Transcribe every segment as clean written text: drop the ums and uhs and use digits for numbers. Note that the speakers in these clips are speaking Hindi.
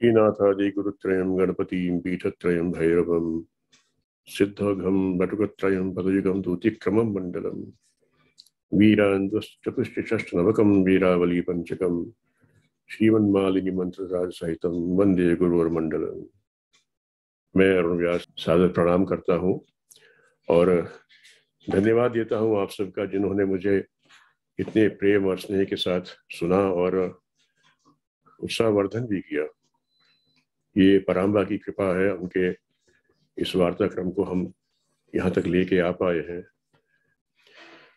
श्रीनाथादि गुरुत्रयं गणपतिं पीठत्रयं भैरवं सिद्धौघं बटुकत्रयं पदयुगं दूतिक्रमं मण्डलं वीरान्चतुष्टषष्ठनवकं वीरावली पंचकं श्रीमन्मालिनी मंत्रराज सहितं वंदे गुरुवर्मंडलम्। मैं अरुण व्यास सादर प्रणाम करता हूँ और धन्यवाद देता हूँ आप सबका, जिन्होंने मुझे इतने प्रेम और स्नेह के साथ सुना और उत्साहवर्धन भी किया। ये पराम्बा की कृपा है, उनके इस वार्ताक्रम को हम यहाँ तक लेके आ पाए हैं।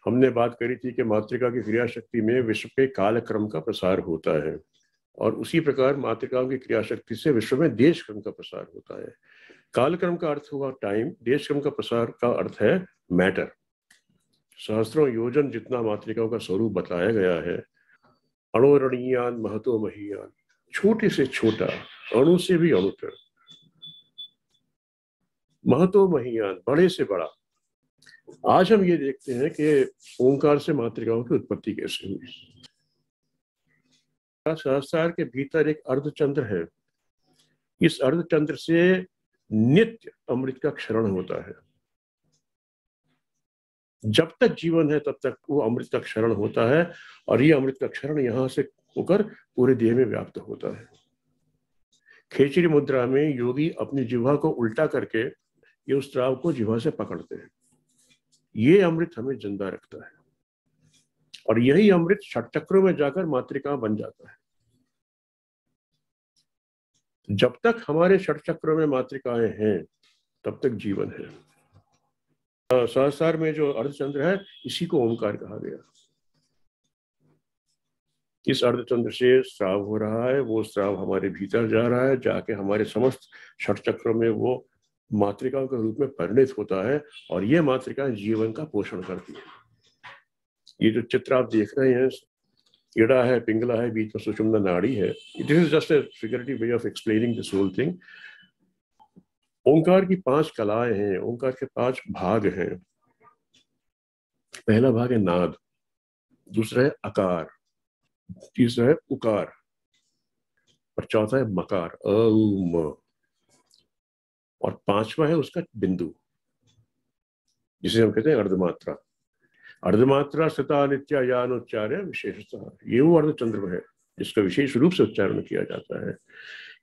हमने बात करी थी कि मातृका की क्रिया शक्ति में विश्व के कालक्रम का प्रसार होता है और उसी प्रकार मातृकाओं की क्रिया शक्ति से विश्व में देश क्रम का प्रसार होता है। कालक्रम का अर्थ हुआ टाइम, देश क्रम का प्रसार का अर्थ है मैटर। सहस्त्रों योजन जितना मातृकाओं का स्वरूप बताया गया है, अणुरणीयान महतो महीयान, छोटे से छोटा, अणु से भी अणुतर, महतो महीयान, बड़े से बड़ा। आज हम ये देखते हैं कि ओंकार से मातृकाओं की उत्पत्ति कैसे हुई। सहस्रार के भीतर एक अर्धचंद्र है। इस अर्धचंद्र से नित्य अमृत का क्षरण होता है। जब तक जीवन है तब तक वो अमृत का क्षरण होता है और ये अमृत का क्षरण यहां से होकर पूरे देह में व्याप्त होता है। खेचरी मुद्रा में योगी अपनी जिह्वा को उल्टा करके ये उस स्राव को जिह्वा से पकड़ते हैं। ये अमृत हमें जिंदा रखता है और यही अमृत षट चक्रों में जाकर मातृका बन जाता है। जब तक हमारे षट चक्रों में मातृकाएं हैं तब तक जीवन है। सहस्रार में जो अर्धचंद्र है, इसी को ओंकार कहा गया। इस अर्धचंद्र से स्राव हो रहा है, वो स्राव हमारे भीतर जा रहा है, जाके हमारे समस्त षट चक्रों में वो मातृकाओं के रूप में परिणित होता है और ये मातृका जीवन का पोषण करती है। ये जो चित्र आप देख रहे हैं, इड़ा है, पिंगला है, बीच में सुषुम्ना नाड़ी है। This is just a figurative way of explaining this whole thing. ओंकार की 5 कलाएं हैं, ओंकार के 5 भाग हैं। पहला भाग है नाद, दूसरा है अकार, तीसरा है उकार और चौथा है मकार, अ उ म, और 5वां है उसका बिंदु, जिसे हम कहते हैं अर्धमात्रा। अर्धमात्रा सता नित्या यानोच्चार्य विशेषतः, ये वो अर्धचंद्र है जिसका विशेष रूप से उच्चारण किया जाता है।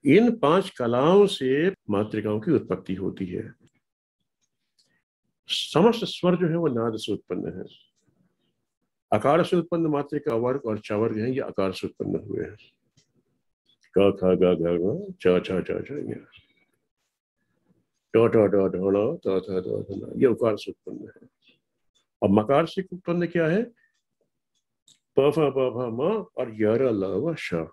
इन 5 कलाओं से मातृकाओं की उत्पत्ति होती है। समस्त स्वर जो है वो नाद से उत्पन्न है। अकार से उत्पन्न मातृका वर्ग और चवर्ग है, ये अकार से उत्पन्न हुए हैं। क ख ग घ ङ च छ च छ, ये उकार से उत्पन्न है। अब मकार से उत्पन्न क्या है? प फ ब भ म और य र ल व श।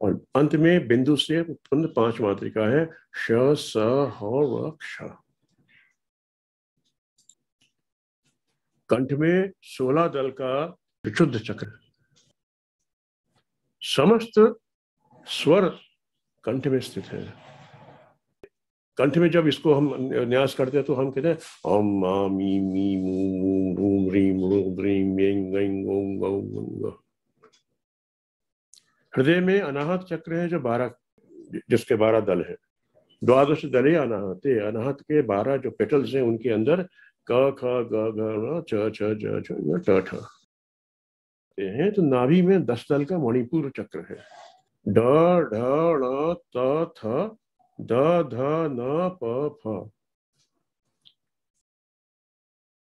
और अंत में बिंदु से उत्पन्न 5 मातृका है, श स ह व क्ष। कंठ में 16 दल का विशुद्ध चक्र। समस्त स्वर कंठ में स्थित है। कंठ में जब इसको हम न्यास करते हैं तो हम कहते हैं ओम मा मी मी मू मू रूम रीम रूम रीम येंग गैंग ओम गौ गंग। हृदय में अनाहत चक्र है जो 12, जिसके 12 दल है। द्वादश दले अनाहते, अनाहत के 12 जो पेटल्स हैं उनके अंदर क ख ग घ च छ ज छ ट ठ हैं। तो नाभि में 10 दल का मणिपुर चक्र है। ड ढ ण त थ द ध न प फ।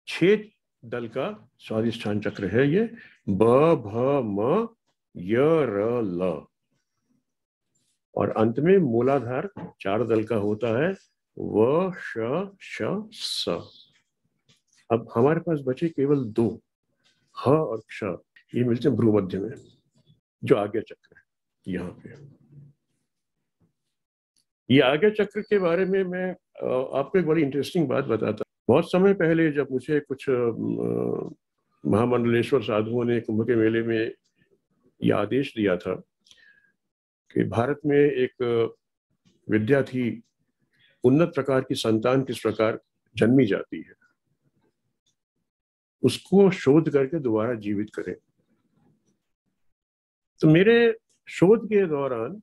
6 दल का स्वादिष्ठान चक्र है ये। ब भ म य र ल। और अंत में मूलाधार 4 दल का होता है, व श श स। अब हमारे पास बचे केवल 2, ह और क्ष। ये मिलते हैं भ्रूमध्य में, जो आज्ञा चक्र है यहाँ पे। ये आज्ञा चक्र के बारे में मैं आपको एक बड़ी इंटरेस्टिंग बात बताता हूँ। बहुत समय पहले जब मुझे कुछ महामंडलेश्वर साधुओं ने कुंभ के मेले में यह आदेश दिया था कि भारत में एक विद्या थी, उन्नत प्रकार की संतान किस प्रकार जन्मी जाती है, उसको शोध करके दोबारा जीवित करें। तो मेरे शोध के दौरान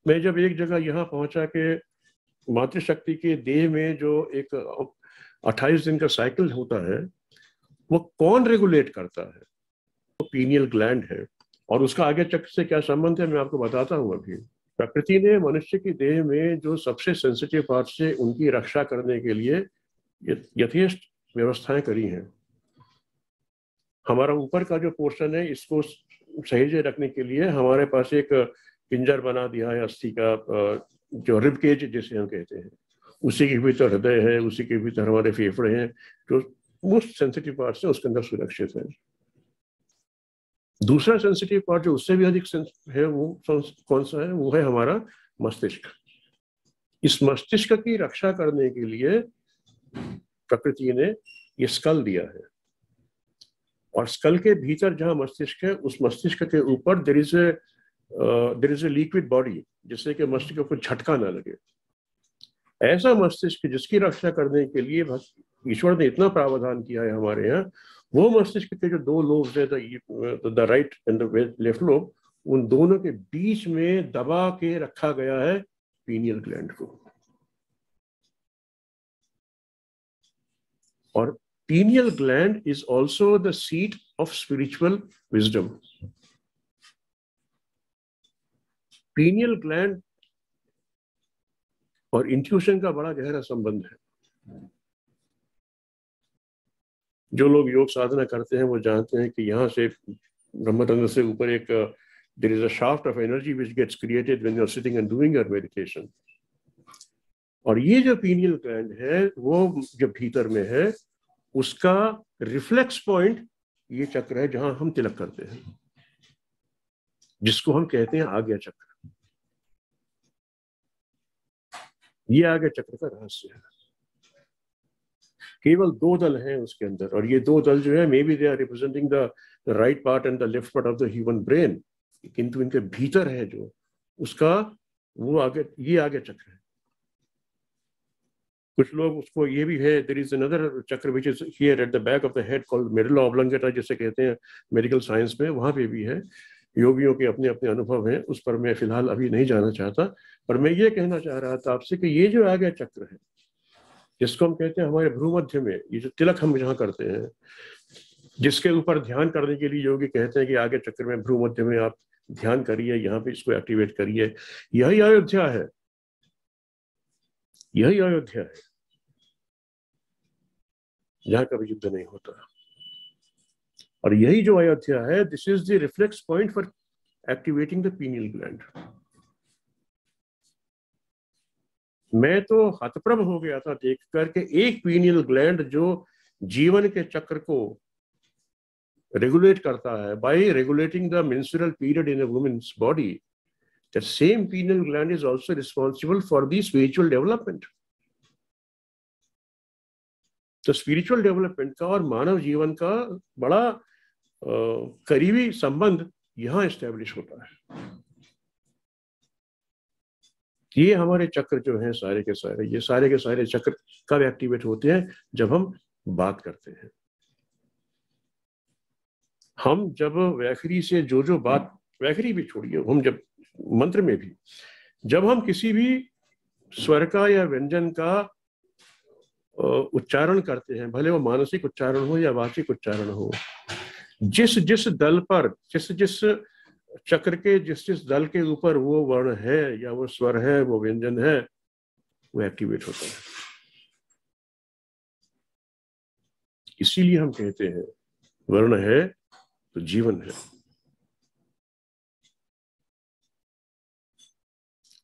मैं जब एक जगह यहाँ पहुंचा कि मातृशक्ति के देह में जो एक 28 दिन का साइकिल होता है वो कौन रेगुलेट करता है? वो पीनियल ग्लैंड है। और उसका आगे चक्र से क्या संबंध है मैं आपको बताता हूँ। अभी प्रकृति ने मनुष्य की देह में जो सबसे सेंसिटिव पार्ट से उनकी रक्षा करने के लिए यथेष्ट व्यवस्थाएं करी हैं। हमारा ऊपर का जो पोर्शन है इसको सही से रखने के लिए हमारे पास एक पिंजर बना दिया है अस्थि का, जो रिब केज जिसे हम कहते हैं। उसी के भीतर हृदय है, उसी के भीतर हमारे फेफड़े हैं, जो मोस्ट सेंसिटिव पार्ट है उसके अंदर सुरक्षित है। दूसरा सेंसिटिव पार्ट जो उससे भी अधिक है वो कौन सा है? वो है हमारा मस्तिष्क। इस मस्तिष्क की रक्षा करने के लिए प्रकृति ने ये स्कल दिया है, और स्कल के भीतर जहां मस्तिष्क है उस मस्तिष्क के ऊपर there is a liquid body, जिससे कि मस्तिष्क को झटका ना लगे। ऐसा मस्तिष्क जिसकी रक्षा करने के लिए ईश्वर ने इतना प्रावधान किया है हमारे यहाँ, वो मस्तिष्क के जो दो लोब्स है, the right and the left lobe, उन दोनों के बीच में दबा के रखा गया है पीनियल ग्लैंड को। और pineal gland is also the seat of spiritual wisdom. Pineal gland और इंट्यूशन का बड़ा गहरा संबंध है। जो लोग योग साधना करते हैं वो जानते हैं कि यहाँ से ब्रह्मतंत्र से ऊपर एक there is a shaft of energy which gets created when you're sitting and doing your meditation. और ये जो pineal gland है वो जो भीतर में है उसका रिफ्लेक्स पॉइंट ये चक्र है जहां हम तिलक करते हैं, जिसको हम कहते हैं आज्ञा चक्र। ये आज्ञा चक्र का रहस्य है। केवल 2 दल हैं उसके अंदर, और ये 2 दल जो है may be they are representing the right part and the left part of the human brain, किंतु इनके भीतर है जो उसका वो आगे, ये आज्ञा चक्र है। कुछ लोग उसको ये भी है, देयर इज अनदर चक्र which is here at the back of the head called medulla oblongata जिसे कहते हैं मेडिकल साइंस में, वहां पे भी है। योगियों के अपने अपने अनुभव हैं, उस पर मैं फिलहाल अभी नहीं जाना चाहता। पर मैं ये कहना चाह रहा था आपसे कि ये जो आज्ञा चक्र है जिसको हम कहते हैं हमारे भ्रूमध्य में, ये जो तिलक हम जहाँ करते हैं, जिसके ऊपर ध्यान करने के लिए योगी कहते हैं कि आज्ञा चक्र में भ्रूमध्य में आप ध्यान करिए, यहाँ पे इसको एक्टिवेट करिए। यही अयोध्या है, यही अयोध्या है जहां कभी युद्ध नहीं होता। और यही जो अयोध्या है, this is the reflex point for activating the pineal gland. मैं तो हतप्रभ हो गया था देख करके एक पीनियल ग्लैंड जो जीवन के चक्र को रेगुलेट करता है by regulating the menstrual period in a women's body, that same pineal gland is also responsible for the spiritual development. तो स्पिरिचुअल डेवलपमेंट का और मानव जीवन का बड़ा करीबी संबंध यहां एस्टेब्लिश होता है। ये हमारे चक्र जो हैं सारे के सारे, ये सारे के सारे चक्र कब एक्टिवेट होते हैं? जब हम बात करते हैं। हम जब वैखरी से जो बात, वैखरी भी छोड़िए, हम जब मंत्र में भी जब हम किसी भी स्वर का या व्यंजन का उच्चारण करते हैं, भले वो मानसिक उच्चारण हो या वाचिक उच्चारण हो, जिस जिस दल पर, जिस जिस चक्र के जिस जिस दल के ऊपर वो वर्ण है या वो स्वर है, वो व्यंजन है, वो एक्टिवेट होता है। इसीलिए हम कहते हैं वर्ण है तो जीवन है।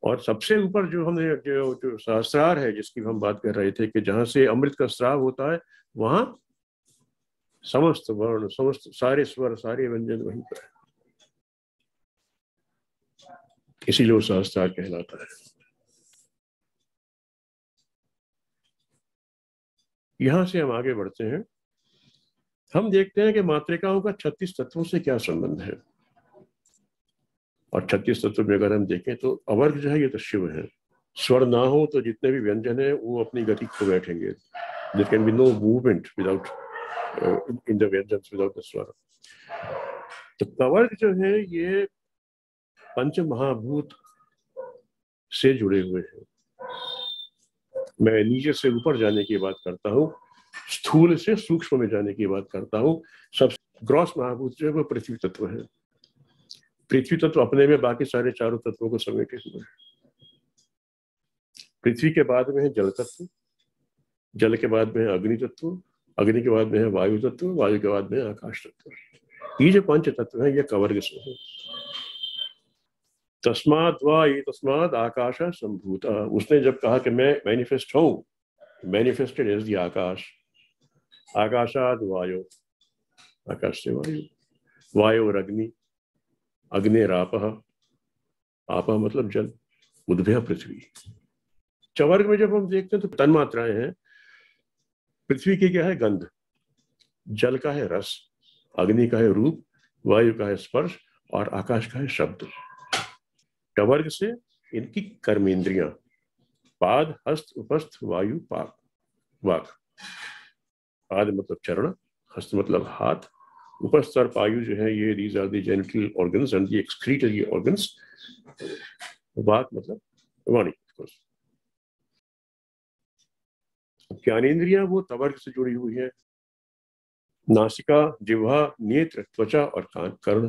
और सबसे ऊपर जो हमने जो सहस्रार है जिसकी हम बात कर रहे थे कि जहां से अमृत का स्राव होता है, वहां समस्त वर्ण, समस्त सारे स्वर, सारे व्यंजन वहीं पर है। इसीलिए वो सहस्रार कहलाता है। यहां से हम आगे बढ़ते हैं। हम देखते हैं कि मातृकाओं का 36 तत्वों से क्या संबंध है। और 36 तत्व में अगर हम देखें तो अवर्ग जो है ये तो शिव है। स्वर ना हो तो जितने भी व्यंजन है वो अपनी गति खो बैठेंगे। There can be no movement without in the व्यंजन्स, विदाउट द स्वर। तो कवर्ग जो है ये पंच महाभूत से जुड़े हुए हैं। मैं नीचे से ऊपर जाने की बात करता हूँ, स्थूल से सूक्ष्म में जाने की बात करता हूँ। सबसे ग्रॉस महाभूत जो है वो पृथ्वी तत्व है। पृथ्वी तत्व अपने में बाकी सारे चारों तत्वों को समेटे हुए है। पृथ्वी के बाद में है जल तत्व, जल के बाद में है अग्नि तत्व, अग्नि के बाद में है वायु तत्व, वायु के बाद में है आकाश तत्व। ये जो पंच तत्व है ये कवर्ग से है। तस्मात् वा ये तस्मात् आकाश संभूता। उसने जब कहा कि मैं मैनिफेस्ट हूं, मैनिफेस्टेड इज द आकाश। आकाशाद वायु, आकाश से वायु, वायु और अग्नि, अग्निरापः, आपः मतलब जल, उद्भय पृथ्वी। चवर्ग में जब हम देखते हैं तो तन्मात्राएं हैं। पृथ्वी की क्या है? गंध, जल का है रस, अग्नि का है रूप, वायु का है स्पर्श और आकाश का है शब्द। टवर्ग से इनकी कर्मेंद्रियां, पाद, हस्त, उपस्थ, वायु, पाक, वाक। पाद मतलब चरण, हस्त मतलब हाथ, उपस्थ और पायु जो है ये these are the genital organs and the excretory organs. वाक मतलब वाणी। ज्ञानेन्द्रियां वो तवर्ग से जुड़ी हुई है। नासिका, जिह्वा, नेत्र, त्वचा और कान, कर्ण।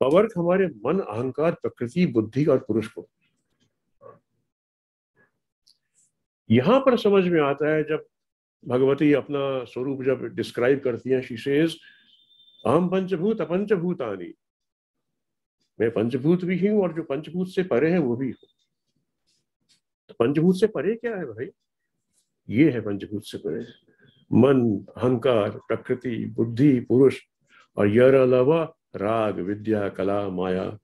तवर्ग हमारे मन, अहंकार, प्रकृति, बुद्धि और पुरुष को यहां पर समझ में आता है। जब भगवती अपना स्वरूप जब डिस्क्राइब करती हैं, शी सेज अहम पंचभूत अपंचभूतानि, मैं पंचभूत भी हूं और जो पंचभूत से परे है वो भी हूं। तो पंचभूत से परे क्या है भाई? ये है पंचभूत से परे मन, अहंकार, प्रकृति, बुद्धि, पुरुष और यह अलावा राग, विद्या, कला, माया।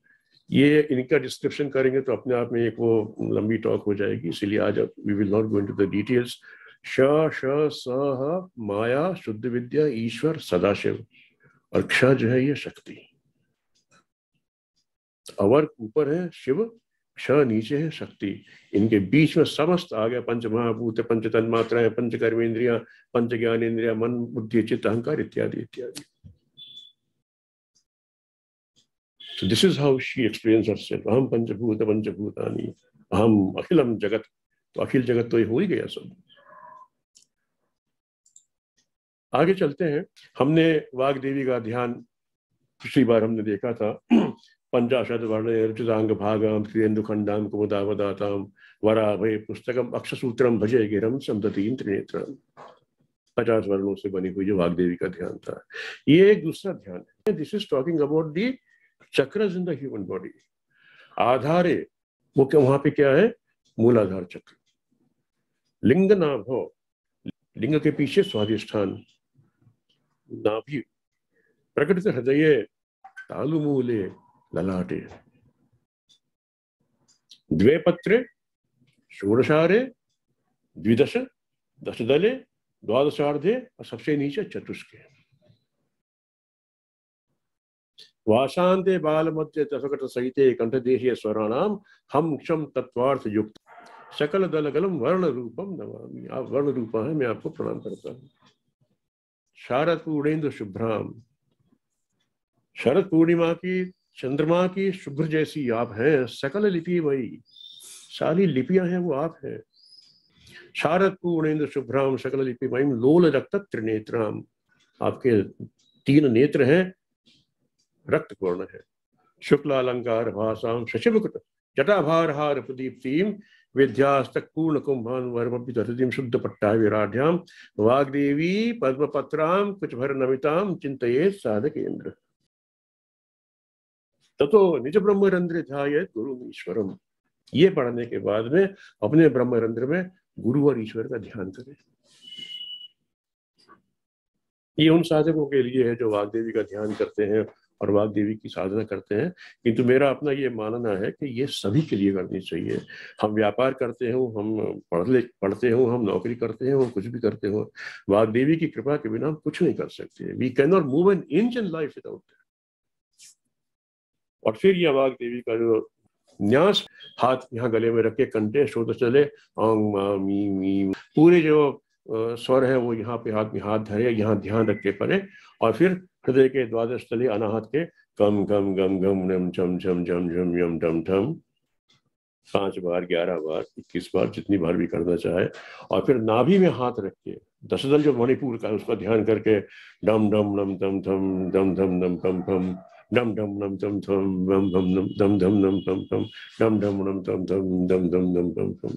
ये इनका डिस्क्रिप्शन करेंगे तो अपने आप में एक वो लंबी टॉक हो जाएगी, इसीलिए आज we will not go into the details. श, श, स, माया, शुद्ध विद्या, ईश्वर, सदाशिव और क्ष जो है ये शक्ति। अवर ऊपर है शिव, क्ष नीचे है शक्ति। इनके बीच में समस्त आ गया पंच महाभूत, पंच तन्मात्राएं, पंच कर्मेंद्रियां, पंच ज्ञानेन्द्रिया, मन, बुद्धि, चित्त, अहंकार इत्यादि इत्यादि। So this is how she explains herself. अहम पंचभूत पंचभूतानि, अहम अखिलम जगत। तो अखिल जगत तो ये हो ही गया सब। आगे चलते हैं। हमने वाग देवी का ध्यान पिछली बार हमने देखा था। पंचाशद वर्ण ऋचांग भागम क्रियेन्दु खंडाम कुमुदावदाताम वराभय पुस्तकम अक्षसूत्रम भजे गिरम समदतीम त्रिनेत्रम। 50 वर्णों से बनी हुई जो वाग देवी का ध्यान था। ये एक दूसरा ध्यान है। This is talking about the chakras in the human body. आधारे वो क्या, वहां पे क्या है? मूलाधार चक्र। लिंग नाभो, लिंग के पीछे स्वाधिष्ठान, नाभि, प्रकृति हृदय, तालुमूले, ललाटे, द्वे पत्रे, षोडशारे, द्विदश, दशदले, द्वादशार्धे और सबसे नीचे चतुष्के। वाशांते बाल मध्य तसकट सहिते कंठदेशीय स्वराणाम हम क्षम तत्वार्थ युक्त सकल दलगलम वर्ण रूपम नमामि। आप वर्ण रूपा है, मैं आपको प्रणाम करता हूँ। शारद पूर्णेन्दु शुभ्राम, शरद पूर्णिमा की चंद्रमा की शुभ्र जैसी आप हैं। सकल लिपि वही, सारी लिपियां हैं वो आप हैं। शारद पूर्णेन्दु शुभ्राम सकल लिपि वही लोल रक्त त्रिनेत्राम, आपके 3 नेत्र हैं, रक्त पूर्ण है। शुक्ल अलंकार भाषाम शशिमुकुट जटाभारहार प्रदीप्तिम विद्यास्तक पूर्ण कुंभान वर्मपितरतिम शुद्ध पट्टा विराढ्याम वाग्देवी पद्मपत्राम कुचभर नमिताम चिंतयेत साधकेन्द्र ततो निज ब्रह्मरंध्र ध्यायेत गुरु ईश्वरम। ये पढ़ने के बाद में अपने ब्रह्मरंध्र में गुरु और ईश्वर का ध्यान करें। ये उन साधकों के लिए है जो वाग्देवी का ध्यान करते हैं और वाग्देवी की साधना करते हैं। किंतु मेरा अपना ये मानना है कि ये सभी के लिए करनी चाहिए। हम व्यापार करते हो, हम पढ़ते हो, हम नौकरी करते हो, हम कुछ भी करते हो, वाग्देवी की कृपा के बिना हम कुछ नहीं कर सकते। We can not move an inch in life without. और फिर यह वाग्देवी का जो न्यास, हाथ यहाँ गले में रखे कंठे शोध चले ओम मा मी मी, पूरे जो स्वर है वो यहाँ पे हाथ में हाथ धरे, यहाँ ध्यान रख के पड़े, और फिर हृदय के द्वादश तले अनाहत के कम गम गम गम नम चम चम जम झम यम डम ठम 5 बार, 11 बार, 21 बार, जितनी बार भी करना चाहे। और फिर नाभि में हाथ रख के दशदल जो मणिपुर का है उसका ध्यान करके डम डम नम तम थम डम धम नम पम पम डम डम नम तम थम डम धम नम दम धम नम पम पम डम डम नम तम थम डम धम नम पम पम।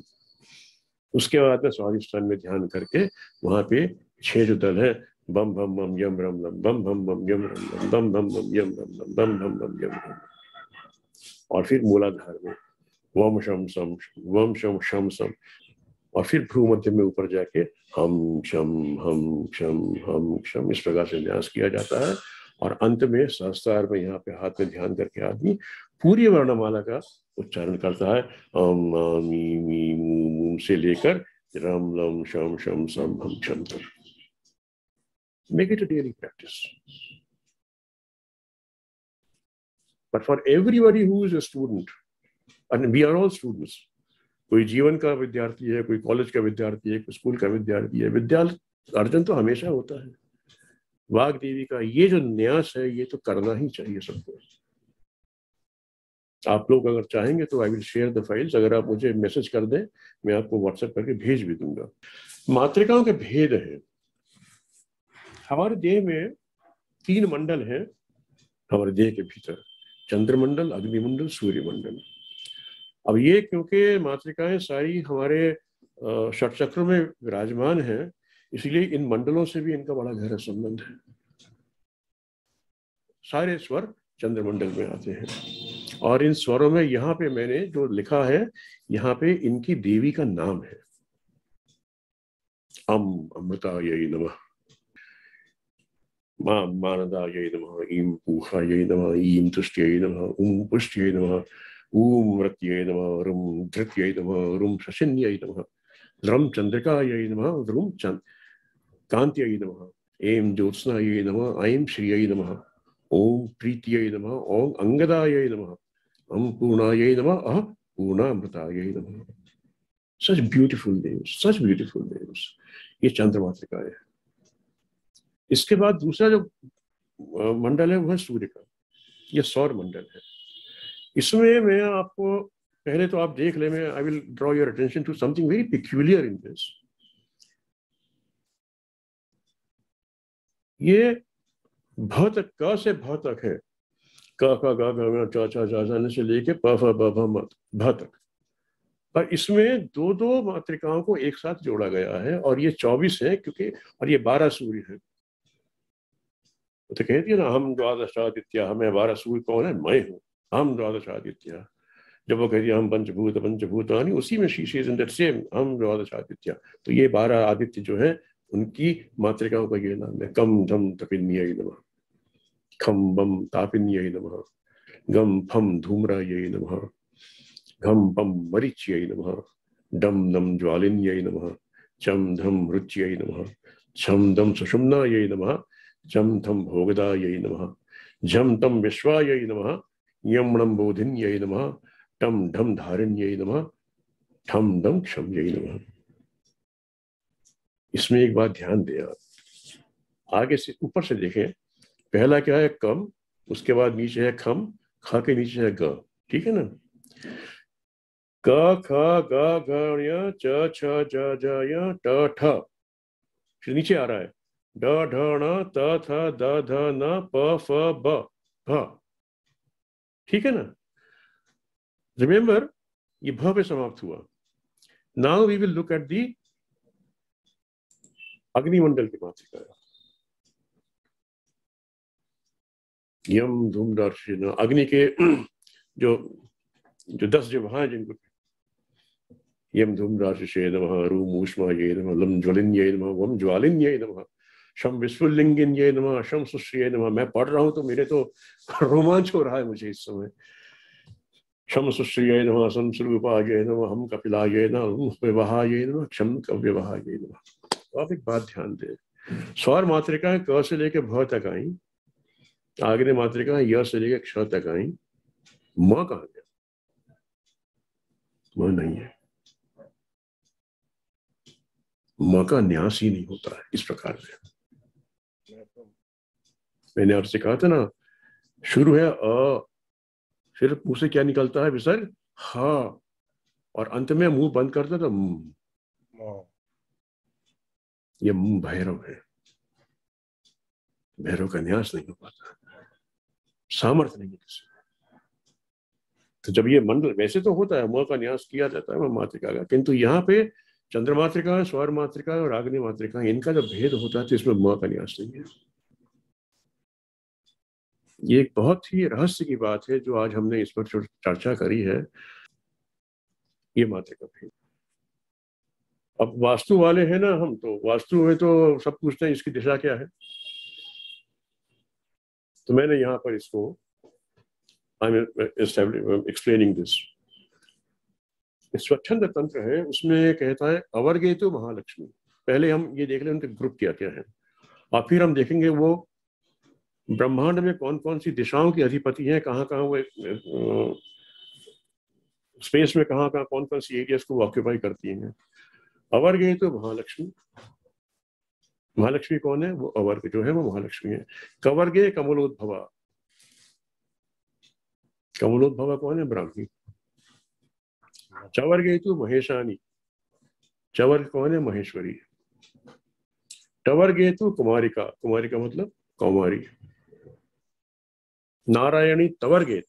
उसके बाद में स्वादिष्ठान में ध्यान करके वहां पे 6 जो दल है, बम बम बम यम रम लम, बम बम बम यम रम लम, बम बम बम यम रम लम, बम बम बम यम रम। और फिर मूलाधार में वम शम सम, वम शम शम सम, और फिर भ्रू मध्य में ऊपर जाके हम शम हम शम हम शम, इस प्रकार से न्यास किया जाता है। और अंत में सहस्त्रार में यहाँ पे हाथ में ध्यान करके आदमी पूरी वर्णमाला का उच्चारण करता है, अम मी मी मू से लेकर रम लम शम शम सम हम शम तक। Make it a daily practice. But for everybody who is a student, and we are all students, कोई जीवन का विद्यार्थी है, कोई कॉलेज का विद्यार्थी है, कोई स्कूल का विद्यार्थी है, विद्या अर्जन तो हमेशा होता है। वाग देवी का ये जो न्यास है ये तो करना ही चाहिए सबको। आप लोग अगर चाहेंगे तो I will share the files, अगर आप मुझे मैसेज कर दें मैं आपको व्हाट्सएप करके भेज भी दूंगा। मातृकाओं के भेद है। हमारे देह में 3 मंडल हैं हमारे देह के भीतर, चंद्रमंडल, अग्निमंडल, सूर्यमंडल। अब ये क्योंकि मातृकाएं सारी हमारे षट चक्रों में विराजमान है, इसलिए इन मंडलों से भी इनका बड़ा गहरा संबंध है। सारे स्वर चंद्रमंडल में आते हैं, और इन स्वरों में यहाँ पे मैंने जो लिखा है, यहाँ पे इनकी देवी का नाम है। अमृतायै नमः, मानदायै नमः, ईं पूषायै नमः, ईं तुष्ट्यै नमः, पुष्ट्यै नमः, मृत्यै नमः, रुं धृत्यै नमः, रुं शशिन्यै नमः, द्रं चंद्रिकायै नमः, द्रुं कांत्यै नमः, ऐं ज्योत्स्नायै नमः, ऐं श्रियै नमः, ओम प्रीत्यै नमः, ओम अंगदायै नमः, पूर्णायै नमः, पूर्णामृतायै नमः। Such beautiful names, such beautiful names. ये चंद्र मातृका है। इसके बाद दूसरा जो मंडल है वह सूर्य का, यह सौर मंडल है। इसमें मैं आपको पहले तो आप देख ले, मैं I will draw your attention to something very peculiar in this. ये भ तक, क से भ तक है, क ख ग घ च छ ज झ से लेके प फ ब भ म भ तक, पर इसमें 2-2 मातृकाओं को एक साथ जोड़ा गया है, और ये 24 है क्योंकि, और ये 12 सूर्य है। तो कहती है ना, हम द्वादशादित्य, हमें 12 सूर्य कौन है? मैं हूँ, हम द्वादशादित्य। जब वो कहती है हम पंचभूत पंचभूतानि, उसी में she is in that same, हम द्वादशादित्य। तो ये 12 आदित्य जो है उनकी मातृकाओं का ये नाम है। कम धम तपिन्यै नमः, खम बम तापिन्यै नमः, गम फम धूम्रायै नमः, घम पम मरीच्यै नमः, डम नम ज्वालिन्यै नमः, चम धम रुच्यै नमः, छम दम सुषुम्नायै नमः, जम थम भोगदायै नमः, झम तम विश्वायै नमः, यम णम बोधिन्यै नमः, टम ढम धारिण्यै नमः, ठम डम क्षम्यै नमः। इसमें एक बात ध्यान दें आप, आगे से ऊपर से देखें, पहला क्या है? कम, उसके बाद नीचे है खम, ख के नीचे है ग, ठीक है ना? क ख ग घ य च छ ज ज य ट ठ, फिर नीचे आ रहा है ड ढ ण त थ द ध न प फ ब भ, ठीक है ना? रिमेंबर, ये भ पे समाप्त हुआ। Now we will look at the अग्निमंडल की मातृका। यम धूम दर्शन, अग्नि के जो 10 जिह्वा हैं जिनको, यम धूम राशि नमः, रूम ऊष्मायै नमः, लम ज्वलिन्यै नमः, वम ज्वालिन्यै नमः, शम विस्फुलिंगिन्यै नमः, शम सुश्रियै नमः। मैं पढ़ रहा हूं तो मेरे तो रोमांच हो रहा है मुझे इस समय। शम सुश्रियै नमः, शम स्वरूपायै नमः, हम कपिलायै नमः, विवाहायै नमः, क्षम कव्यवाहायै नमः। तो आप एक बात ध्यान दें, स्वर मातृकाएं क से लेकर भ तक आई, आग्नेय मातृकाएं य से लेकर क्ष तक आई, म कहां गया? म नहीं है। म का न्यास ही नहीं होता है इस प्रकार से। मैंने आपसे कहा था ना, शुरू है अ, फिर मुंह से क्या निकलता है विसर्ग हा, और अंत में मुंह बंद करता तो ये मुंह भैरव है, भैरव का न्यास नहीं हो पाता, सामर्थ्य नहीं है किसी। तो जब ये मंडल वैसे तो होता है, म का न्यास किया जाता है मात्रिका का, किंतु यहाँ पे चंद्र मात्रिका, स्वर मात्रिका और आग्नेय मात्रिका, इनका जब भेद होता है तो इसमें म का न्यास नहीं है। ये एक बहुत ही रहस्य की बात है जो आज हमने इस पर चर्चा करी है, ये मात्रिका भेद। अब वास्तु वाले हैं ना हम, तो वास्तु में तो सब पूछते हैं इसकी दिशा क्या है। तो मैंने यहाँ पर इसको आई एम एक्सप्लेनिंग दिस। स्वच्छंद तंत्र है, उसमें कहता है अवर्गेतु महालक्ष्मी। पहले हम ये देख लें उनके ग्रुप क्या क्या है, और फिर हम देखेंगे वो ब्रह्मांड में कौन कौन सी दिशाओं की अधिपति हैं, कहाँ कहाँ वो स्पेस में कहाँ कहाँ कौन कौन सी एरियाज को ऑक्यूपाई करती हैं। अवर्गेतु महालक्ष्मी, महालक्ष्मी कौन है? वो अवर्ग जो है वो महालक्ष्मी है। कवर्गे कमलोद्भवा, कमलोद्भवा कौन है? ब्राह्मी। चवर्गेतु महेशानी, चवर्ग कौन है? महेश्वरी। टवर्गेतु कुमारिका, कुमारिका मतलब कौमारी। नारायणी तवर्गेत,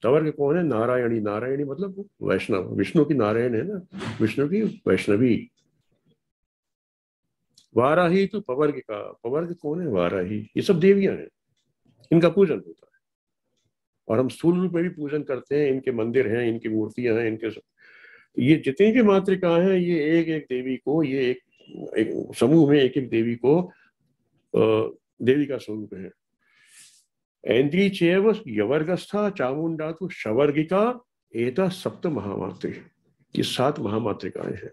तवर्ग कौन है? नारायणी, नारायणी मतलब वैष्णव, विष्णु की नारायण है ना, विष्णु की वैष्णवी। वाराही तो पवर्गिका, पवर्ग कौन है? वाराही। ये सब देवियां हैं, इनका पूजन होता है और हम स्थूल रूप में भी पूजन करते हैं, इनके मंदिर हैं, इनकी मूर्तियां हैं, इनके ये जितनी भी मातृका हैं, ये एक एक देवी को, ये एक समूह में एक एक देवी को देवी का स्वरूप है। ऐन्द्री चेव यवर्गस्था चामुंडा तो शवर्गिका एता सप्त महामात्री, ये 7 महामात्रिकाएं हैं,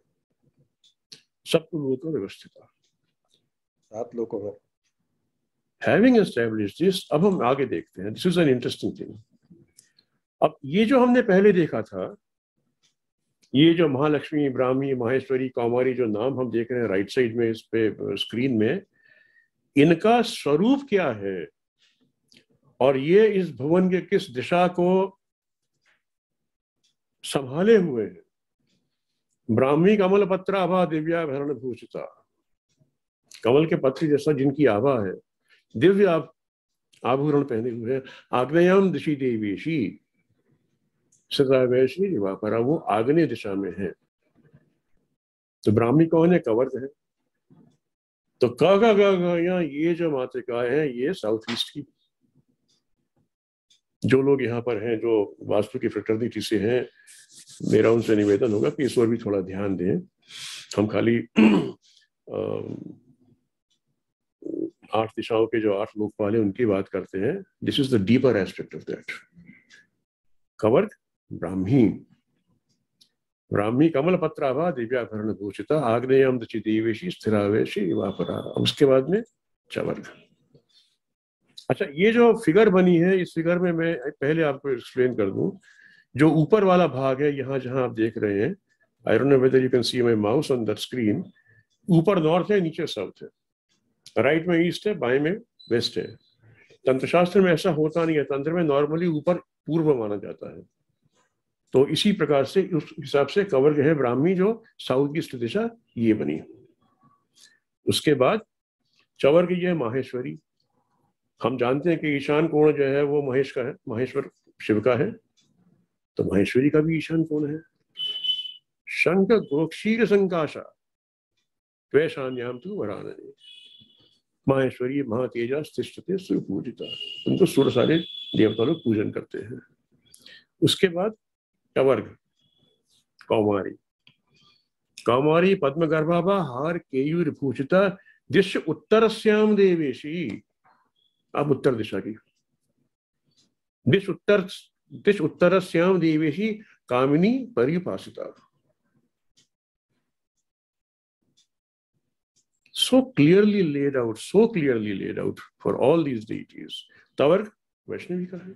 सप्त लोकों व्यवस्थित। 7 लोकों में। Having established this, अब हम आगे देखते हैं। This is an interesting thing। अब ये जो हमने पहले देखा था, ये जो महालक्ष्मी, ब्राह्मी, माहेश्वरी, कौमारी जो नाम हम देख रहे हैं राइट साइड में इस पे स्क्रीन में, इनका स्वरूप क्या है और ये इस भुवन के किस दिशा को संभाले हुए हैं। ब्राह्मी कमल पत्राभा दिव्या भरण भूषिता, कमल के पत्र जैसा जिनकी आभा है, दिव्य आभूषण पहने हुए हैं। आग्नेयम दिशि देवीशी सदावैशी दिवापरा, वो आग्नेय दिशा में है। तो ब्राह्मी कौन है? कवर्ग है। तो क ये जो मातृकाएं हैं, ये साउथ ईस्ट की। जो लोग यहाँ पर हैं, जो वास्तु की फ्रेटर्निटी से हैं, मेरा उनसे निवेदन होगा कि इस पर भी थोड़ा ध्यान दें। हम खाली 8 दिशाओं के जो 8 लोकपाल हैं उनकी बात करते हैं। This is the deeper aspect of that. कवर्ग ब्राह्मी, ब्राह्मी कमल पत्राभा दिव्याभरण भूषिता आग्नेयम दचि देवेशी स्थिरावेशी वापरा। उसके बाद में चवर्ग। अच्छा, ये जो फिगर बनी है, इस फिगर में मैं पहले आपको एक्सप्लेन कर दूं। जो ऊपर वाला भाग है, यहाँ जहां आप देख रहे हैं, I don't know whether you can see my mouse on that screen. ऊपर नॉर्थ है, नीचे साउथ है, राइट में ईस्ट है, बाएं में वेस्ट है। तंत्रशास्त्र में ऐसा होता नहीं है, तंत्र में नॉर्मली ऊपर पूर्व माना जाता है। तो इसी प्रकार से उस हिसाब से कवर्ग है ब्राह्मी, जो साउथ ईस्ट दिशा ये बनी। उसके बाद चवर्ग ये माहेश्वरी। हम जानते हैं कि ईशान कोण जो है वो महेश का है, महेश्वर शिव का है। तो महेश्वरी का भी ईशान कोण है। शंख गोक्षीर संकाशा त्वैशान्याम तु वरानने, माहेश्वरी महातेजा तिष्ठते सुरपूजिता। उनको सूर्य सारे देवता लोग पूजन करते हैं। उसके बाद टवर्ग कौमारी, कौमारी पद्मगर्भाभा हार केयूर भूषिता दिश उत्तरस्याम देवेशी। अब उत्तर दिशा की, दिश उत्तरस्याम देवेशी कामिनी परिपासिता। So clearly laid out for all these deities। तवर्ग Vaishnavi का है।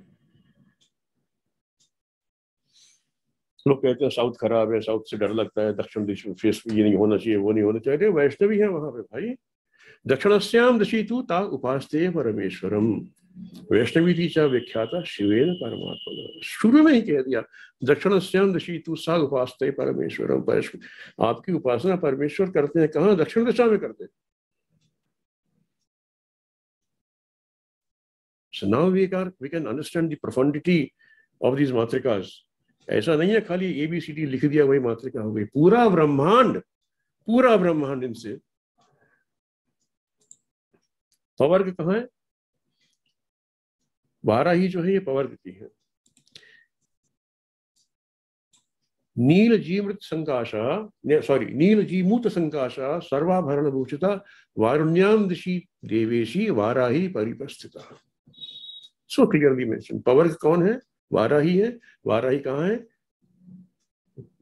लोग कहते हैं साउथ खराब है, साउथ से डर लगता है, दक्षिण दिशा फेस ये नहीं होना चाहिए, वो नहीं होना चाहिए। वैष्णवी है वहां पे भाई। दक्षिणस्याम दिशि तु ता उपास्ते परमेश्वरम वैष्णवी थी चा विख्याता शिवेन परमात्मा। शुरू में ही कह दिया दक्षिणस्याम दिशि तु सा उपास्ते परमेश्वरम। आपकी उपासना परमेश्वर करते हैं कहाँ? दक्षिण दिशा में करते हैं। So now we can understand the profundity of these मात्रिकास। ऐसा नहीं है खाली ABCD लिख दिया वही मात्रिका हो गई। पूरा ब्रह्मांड इनसे। पवर्ग कहाँ है? वाराही जो है ये पवर्ग की है। नीलजीमृत संकाशा सर्वाभरण भूषिता वारुण्याम दिशि देवेशी वाराही परिपस्थिता। So clearly mention. पवर्ग कौन है? वाराही है। वाराही कहाँ है?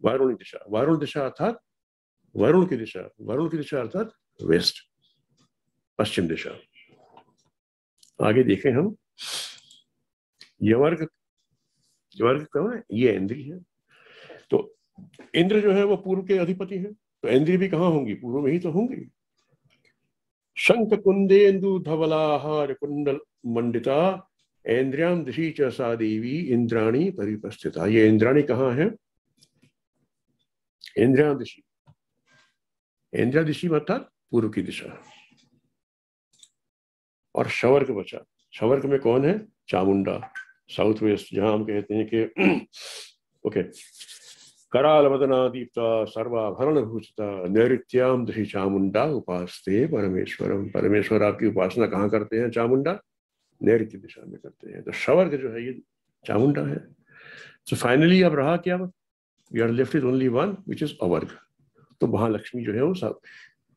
वारुण दिशा। वारुण दिशा अर्थात वरुण की दिशा। वरुण की दिशा अर्थात वेस्ट, पश्चिम दिशा। आगे देखें हम। यवर्ग कौन है? ये इंद्रिय है। तो इंद्र जो है वो पूर्व के अधिपति है, तो इंद्रिय भी कहाँ होंगी? पूर्व में ही तो होंगी। शंख कुंदेन्दु धवलाहार कुंडल मंडिता इंद्रियाम दिशि च सा देवी इंद्राणी परिपस्थिता। ये इंद्राणी कहाँ है? इंद्रिया दिशि। इंद्रिया दिशि अर्थात पूर्व की दिशा। और शवर्ग बचा। शवर्ग में कौन है? चामुंडा, साउथ वेस्ट, जहां हम कहते हैं कि ओके कराल वदना दीप्ता सर्वाभरण भूषिता नैऋत्याम दिशि चामुंडा उपास्ते परमेश्वरम। परमेश्वर आपकी उपासना कहाँ करते हैं? चामुंडा, नैऋत्य दिशा में करते हैं। तो शवर्ग जो है ये चामुंडा है। सो फाइनली अब रहा क्या? We are left with only one which is अवर्ग। तो वहां लक्ष्मी जो है वो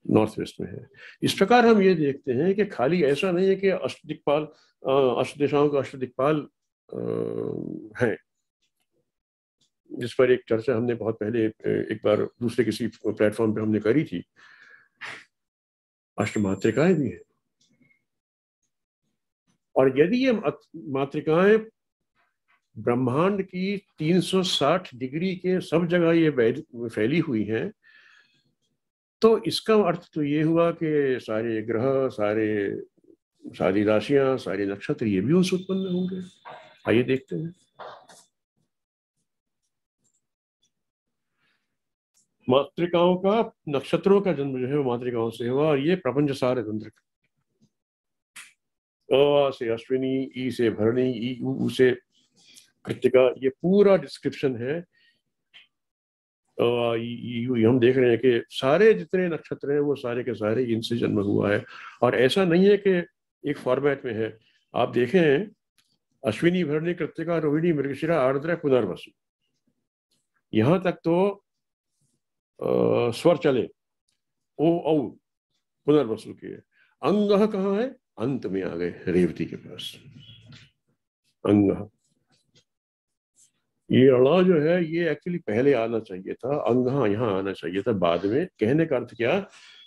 नॉर्थ वेस्ट में है। इस प्रकार हम ये देखते हैं कि खाली ऐसा नहीं है कि अष्टदिक्पाल अष्टदिशाओं का अष्टदिक्पाल है, जिस पर एक चर्चा हमने बहुत पहले एक बार दूसरे किसी प्लेटफॉर्म पे हमने करी थी। अष्टमात्रिकाएं भी हैं, और यदि ये मात्रिकाएं ब्रह्मांड की 360 डिग्री के सब जगह ये फैली हुई हैं, तो इसका अर्थ तो ये हुआ कि सारे ग्रह, सारी राशियां, सारे नक्षत्र ये भी उनसे उत्पन्न होंगे। आइए देखते हैं। मातृकाओं का, नक्षत्रों का जन्म जो है वो मातृकाओं से हुआ। और ये प्रपंच सार तंत्र, अ से अश्विनी, ई से भरणी, ई ऊ से कृत्तिका, ये पूरा डिस्क्रिप्शन है। हम देख रहे हैं कि सारे जितने नक्षत्र हैं वो सारे के सारे इनसे जन्म हुआ है। और ऐसा नहीं है कि एक फॉर्मेट में है। आप देखें अश्विनी, भरणी, कृत्तिका, रोहिणी, मृगशिरा, आर्द्रा, पुनर्वसु, यहां तक तो स्वर चले ओ औ पुनर्वसु के। अंग कहाँ है? अंत में आ गए, रेवती के पास अंग। ये अड़ा जो है ये एक्चुअली पहले आना चाहिए था, अंग यहाँ आना चाहिए था बाद में। कहने का अर्थ क्या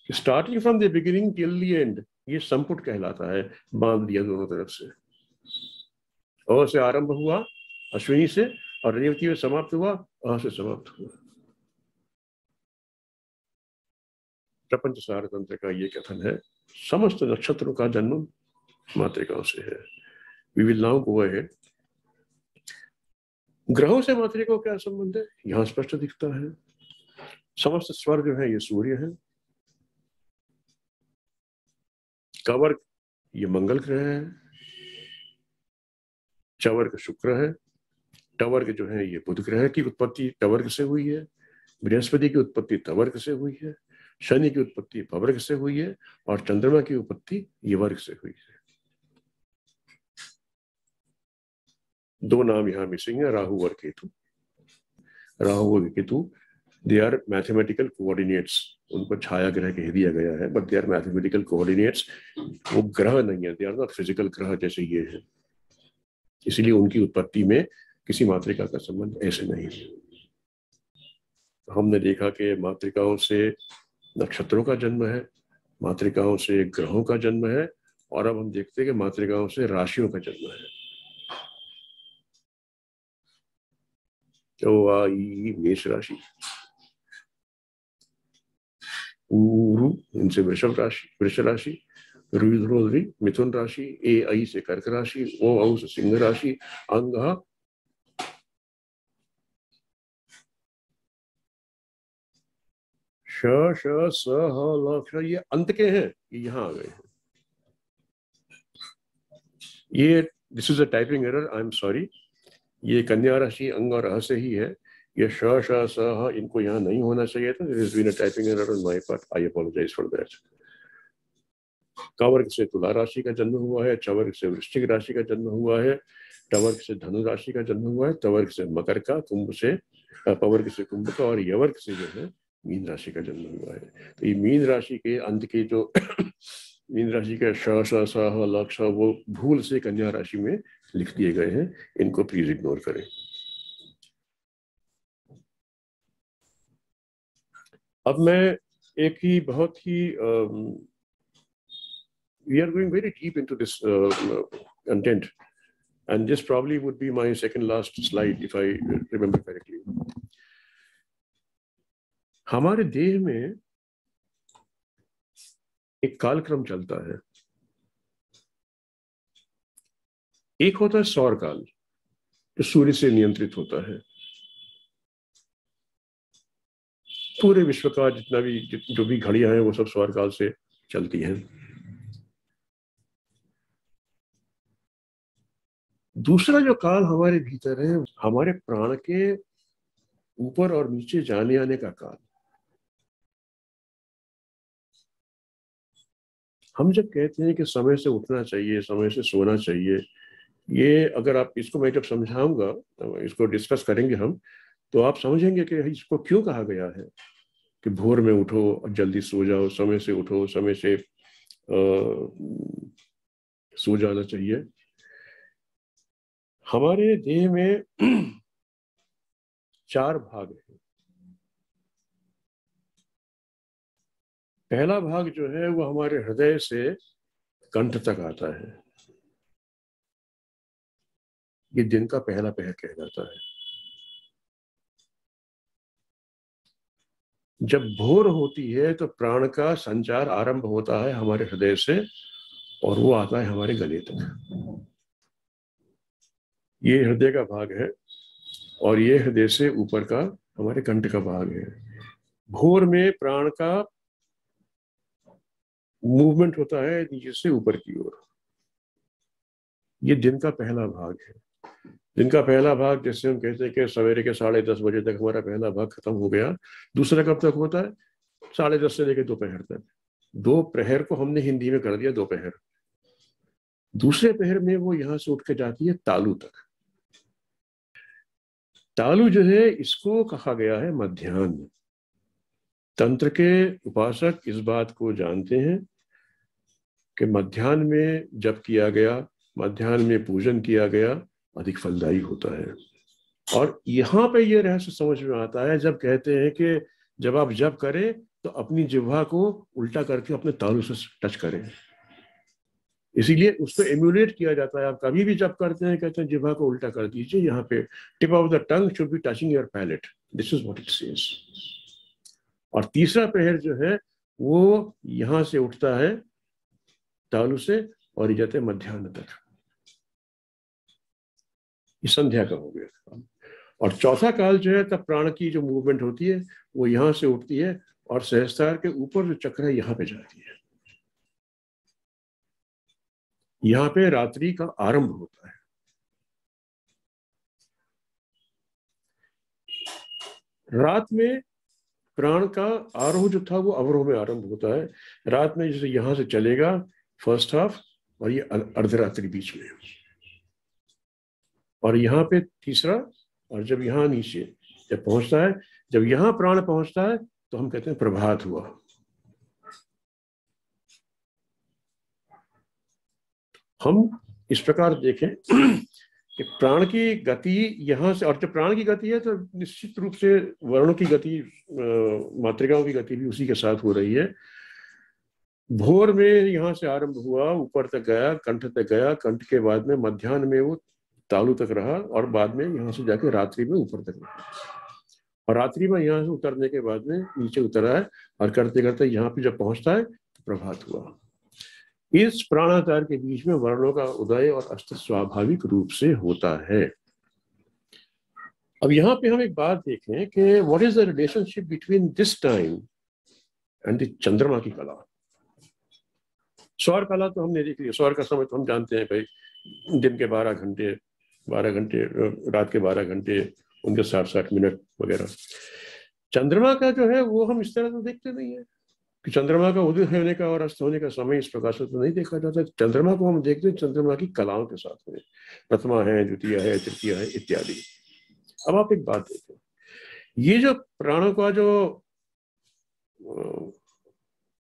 कि starting from the beginning till the end ये संपुट कहलाता है। बांध दिया दोनों तरफ से। अ से आरंभ हुआ अश्विनी से, और रेवती में समाप्त हुआ अ से समाप्त हुआ। प्रपंच सार तंत्र का ये कथन है। समस्त नक्षत्रों का जन्म मातृकाओं से है। We will now go ahead. ग्रहों से मातृका का क्या संबंध है? यहां स्पष्ट दिखता है। समस्त स्वर जो है ये सूर्य है। कवर्ग ये मंगल ग्रह है। चवर्ग शुक्र है। टवर्ग जो है ये बुध ग्रह की उत्पत्ति टवर्ग से हुई है। बृहस्पति की उत्पत्ति तवर्ग से हुई है। शनि की उत्पत्ति पवर्ग से हुई है। और चंद्रमा की उत्पत्ति ये वर्ग से हुई है। दो नाम यहाँ मिसिंग है, राहु और केतु। राहु और Ketu they are mathematical coordinates. उनको छाया ग्रह कह दिया गया है, but they are mathematical coordinates. वो ग्रह नहीं है, दे आर नॉट फिजिकल ग्रह जैसे ये है। इसलिए उनकी उत्पत्ति में किसी मातृका का संबंध ऐसे नहीं है। हमने देखा कि मातृकाओं से नक्षत्रों का जन्म है, मातृकाओं से ग्रहों का जन्म है, और अब हम देखते हैं कि मातृकाओं से राशियों का जन्म है। मेष राशि, ऊरु इनसे वृष राशि, रुद्रोद्री मिथुन राशि, ए आई से कर्क राशि, ओ औ से सिंह राशि, अंग श स ह ल क्ष, ये अंत के हैं, ये यहाँ आ गए हैं। ये this is a typing error, I am sorry. ये कन्या राशि अंग और अ से ही है। ये श स ह इनको यहाँ नहीं होना चाहिए था। This is been a typing error on my part, I apologise for that. कवर्ग से तुला राशि का जन्म हुआ है, चवर्ग से वृश्चिक राशि का जन्म हुआ है, टवर्ग से धनु राशि का जन्म हुआ है, तवर्ग से मकर का, कुंभ से पवर्ग से कुंभ का, और यवर्ग से जो है मीन राशि का जन्म हुआ है। तो ये मीन राशि के अंत के जो मीन राशि के श स ह ल क्ष वो भूल से कन्या राशि में लिख दिए गए हैं, इनको प्लीज इग्नोर करें। अब मैं एक ही बहुत ही we are going very deep into this content, and this probably would be my second last slide if I remember correctly. हमारे देह में एक कालक्रम चलता है। एक होता है सौर काल, जो सूर्य से नियंत्रित होता है। पूरे विश्व का जितना भी जो भी घड़ियां हैं वो सब सौर काल से चलती हैं। दूसरा जो काल हमारे भीतर है, हमारे प्राण के ऊपर और नीचे जाने आने का काल। हम जब कहते हैं कि समय से उठना चाहिए, समय से सोना चाहिए, ये अगर आप इसको मैं जब समझाऊंगा, इसको डिस्कस करेंगे हम, तो आप समझेंगे कि इसको क्यों कहा गया है कि भोर में उठो और जल्दी सो जाओ, समय से उठो, समय से सो जाना चाहिए। हमारे देह में 4 भाग हैं। पहला भाग जो है वो हमारे हृदय से कंठ तक आता है। ये दिन का पहला पहर कहलाता है। जब भोर होती है तो प्राण का संचार आरंभ होता है हमारे हृदय से, और वो आता है हमारे गले तक। ये हृदय का भाग है, और ये हृदय से ऊपर का हमारे कंठ का भाग है। भोर में प्राण का मूवमेंट होता है नीचे से ऊपर की ओर। ये दिन का पहला भाग है। दिन का पहला भाग, जैसे हम कहते हैं कि सवेरे के 10:30 बजे तक हमारा पहला भाग खत्म हो गया। दूसरा कब तक होता है? 10:30 से लेकर दोपहर तक। दोपहर को हमने हिंदी में कर दिया दोपहर। दूसरे पहर में वो यहां से उठ के जाती है तालु तक। तालु जो है, इसको कहा गया है मध्याह्न। तंत्र के उपासक इस बात को जानते हैं कि मध्याह्न में जप किया गया, मध्याह्न में पूजन किया गया, अधिक फलदायी होता है। और यहाँ पे ये रहस्य समझ में आता है जब कहते हैं कि जब आप जप करें तो अपनी जिह्वा को उल्टा करके अपने तालु से टच करें। इसीलिए उसको एम्यूलेट किया जाता है। आप कभी भी जप करते हैं, कहते हैं जिह्वा को उल्टा कर दीजिए, यहाँ पे tip of the tongue should be touching your palate, this is what it says. और तीसरा पहर जो है वो यहां से उठता है तालु से और जाते मध्याह्न तक। ये संध्या का हो गया। और चौथा काल जो है, तब प्राण की जो मूवमेंट होती है वो यहां से उठती है और सहस्त्रार के ऊपर जो चक्र है यहां पे जाती है। यहां पे रात्रि का आरंभ होता है। रात में प्राण का आरोह जो था वो अवरोह में आरंभ होता है। रात में जैसे यहां से चलेगा फर्स्ट हाफ, और ये अर्धरात्रि बीच में, और यहाँ पे तीसरा। और जब यहाँ नीचे जब पहुंचता है, जब यहाँ प्राण पहुंचता है तो हम कहते हैं प्रभात हुआ। हम इस प्रकार देखें कि प्राण की गति यहाँ से, और जब प्राण की गति है तो निश्चित रूप से वर्णों की गति, मात्रिकाओं की गति भी उसी के साथ हो रही है। भोर में यहाँ से आरंभ हुआ, ऊपर तक गया, कंठ तक गया, कंठ के बाद में मध्याह्न में वो तालु तक रहा और बाद में यहाँ से जाके रात्रि में ऊपर तक रहा, और रात्रि में यहाँ से उतरने के बाद में नीचे उतरा है, और करते करते यहाँ पे जब पहुंचता है तो प्रभात हुआ। इस प्राणाकार के बीच में वर्णों का उदय और अस्त स्वाभाविक रूप से होता है। अब यहाँ पे हम एक बात देखें कि what is the relationship between this time and the चंद्रमा की कला। सौर कला तो हमने देख लिया, सौर का समय तो हम जानते हैं भाई, दिन के 12 घंटे, रात के 12 घंटे, उनके 60-60 मिनट वगैरह। चंद्रमा का जो है वो हम इस तरह तो देखते नहीं है कि चंद्रमा का उदय होने का और अस्त होने का समय इस प्रकार से तो नहीं देखा जाता। चंद्रमा को हम देखते हैं चंद्रमा की कलाओं के साथ में, प्रथमा है, द्वितीय है, तृतीय है इत्यादि। अब आप एक बात देखें, ये जो प्राणों का जो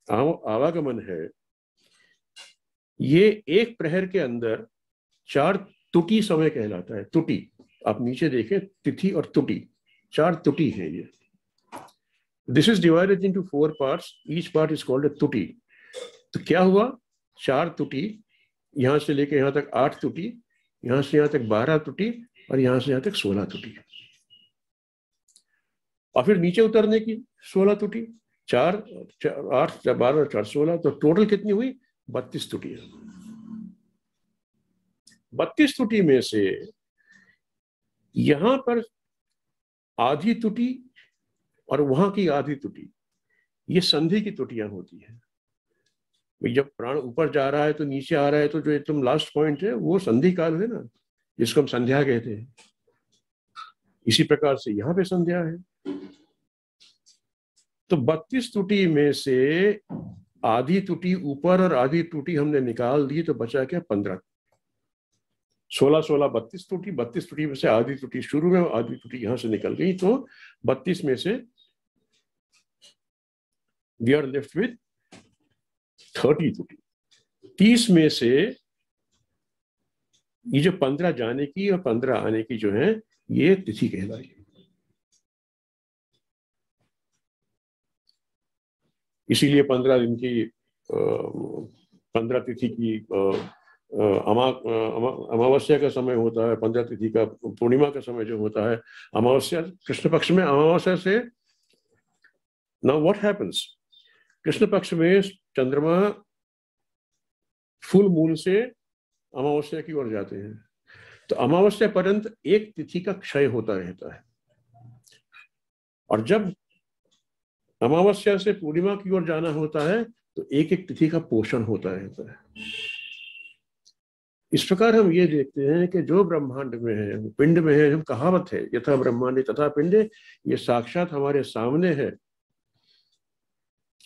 आवागमन है, ये एक प्रहर के अंदर 4 तुटी समय कहलाता है। तुटी आप नीचे देखें, तिथि और तुटी, 4 तुटी है ये। This is divided into 4 parts, each part is called a तुटी। तो क्या हुआ, 4 तुटी, यहां से लेके यहां तक 8 तुटी, यहां से यहां तक 12 तुटी, और यहां से यहां तक 16 तुटी। और फिर नीचे उतरने की 16 तुटी, 4 8 12 4 16, तो टोटल कितनी हुई, 32 तुटी। 32 तुटी में से यहां पर आधी तुटी और वहां की आधी तुटी, ये संधि की तुटियां होती है। जब प्राण ऊपर जा रहा है तो नीचे आ रहा है, तो जो एकदम लास्ट पॉइंट है वो संधि काल है ना, जिसको हम संध्या कहते हैं। इसी प्रकार से यहां पे संध्या है। तो 32 तुटी में से आधी तुटी ऊपर और आधी तुटी हमने निकाल दी, तो बचा क्या, 15। 16 16 32 तुटी, 32 तुटी में से आधी तुटी शुरू में, आधी तुटी यहां से निकल गई, तो 32 में से वी आर लेफ्ट विथ 30 तुटी। 30 में से ये जो 15 जाने की और 15 आने की जो है, ये तिथि कहलाई। इसीलिए 15 दिन की 15 तिथि की अमावस्या का समय होता है, 15 तिथि का पूर्णिमा का समय जो होता है, अमावस्या कृष्ण पक्ष में, अमावस्या से नाउ व्हाट हैपेंस, कृष्ण पक्ष में चंद्रमा फुल मून से अमावस्या की ओर जाते हैं, तो अमावस्या पर्यंत एक तिथि का क्षय होता रहता है, और जब अमावस्या से पूर्णिमा की ओर जाना होता है तो एक एक तिथि का पोषण होता रहता है। इस प्रकार हम ये देखते हैं कि जो ब्रह्मांड में है, पिंड में है, हम कहावत है यथा ब्रह्मांडे तथा पिंडे, ये साक्षात हमारे सामने है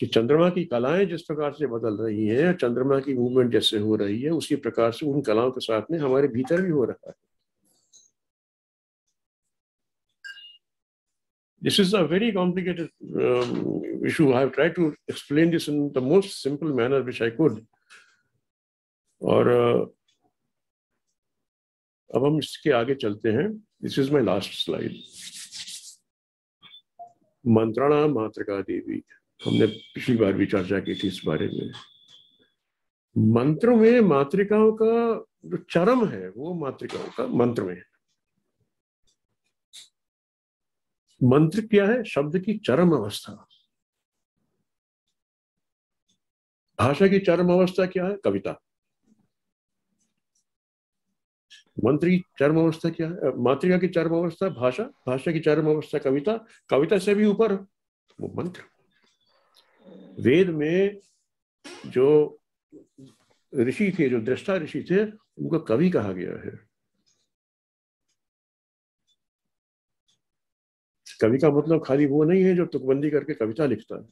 कि चंद्रमा की कलाएं जिस प्रकार से बदल रही हैं, चंद्रमा की मूवमेंट जैसे हो रही है, उसी प्रकार से उन कलाओं के साथ में हमारे भीतर भी हो रहा है। This is a very complicated issue. I have tried to explain this in the most simple manner which I could. और अब हम इसके आगे चलते हैं। This is my last slide. मंत्राणा मातृका देवी, हमने पिछली बार भी चर्चा की थी इस बारे में। मंत्र में मातृकाओं का जो चरम है वो मातृकाओं का मंत्र में है। मंत्र क्या है, शब्द की चरम अवस्था। भाषा की चरम अवस्था क्या है, कविता। मंत्र की चरम अवस्था क्या है, मातृका की चरम अवस्था भाषा, भाषा की चरम अवस्था कविता, कविता से भी ऊपर वो मंत्र। वेद में जो ऋषि थे, जो दृष्टा ऋषि थे, उनको कवि कहा गया है। कवि का मतलब खाली वो नहीं है जो तुकबंदी करके कविता लिखता है,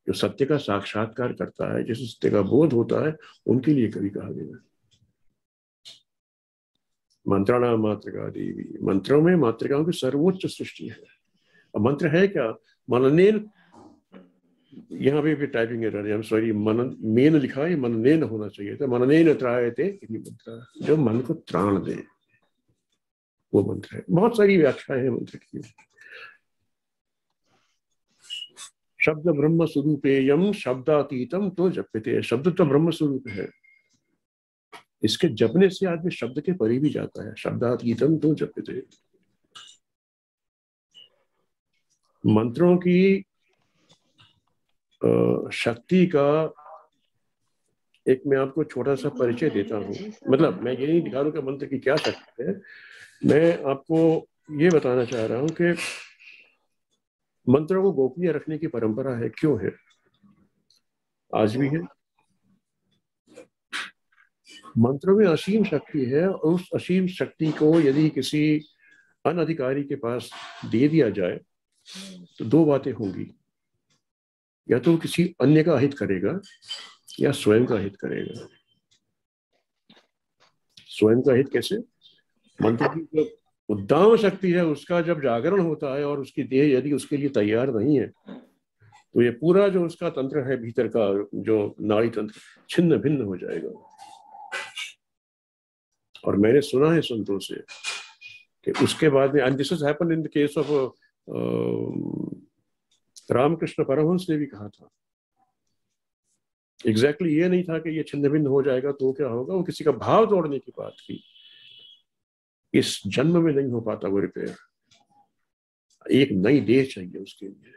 जो सत्य का साक्षात्कार करता है, जिसे सत्य का बोध होता है, उनके लिए कवि कहा गया है। मंत्राणा मातृका देवी, मंत्रों में मातृकाओं की सर्वोच्च सृष्टि है। अब मंत्र है क्या, मननेन, यहाँ पे भी टाइपिंग एरर है, सॉरी, मनन मेन लिखा है, मननेन होना चाहिए था, मननेन त्रायते इति मंत्र, जो मन को त्राण दे, वो मंत्र है। बहुत सारी व्याख्याएं हैं मंत्र की। शब्द ब्रह्म स्वरूपेयम शब्दातीतम तो जप्यते, शब्द तो ब्रह्म स्वरूप है, इसके जपने से आदमी शब्द के परे भी जाता है। शब्दात गीतम तो जपते। मंत्रों की शक्ति का एक मैं आपको छोटा सा परिचय देता हूँ। मतलब मैं ये नहीं दिखा रहा कि मंत्र की क्या शक्ति है, मैं आपको ये बताना चाह रहा हूँ कि मंत्रों को गोपनीय रखने की परंपरा है, क्यों है, आज भी है। मंत्रों में असीम शक्ति है और उस असीम शक्ति को यदि किसी अनधिकारी के पास दे दिया जाए तो दो बातें होंगी, या तो किसी अन्य का हित करेगा या स्वयं का हित करेगा। स्वयं का हित कैसे? मंत्र की जो उद्दाम शक्ति है उसका जब जागरण होता है और उसकी देह यदि उसके लिए तैयार नहीं है तो ये पूरा जो उसका तंत्र है भीतर का जो नाड़ी तंत्र छिन्न भिन्न हो जाएगा। और मैंने सुना है संतों से कि उसके बाद में, and this has happened in the case of Ramakrishna Paramhansa ने भी कहा था। एग्जैक्टली ये नहीं था कि ये छिन्न भिन्न हो जाएगा तो क्या होगा, वो किसी का भाव तोड़ने की बात थी। इस जन्म में नहीं हो पाता वो रिपेयर, एक नई देह चाहिए उसके लिए।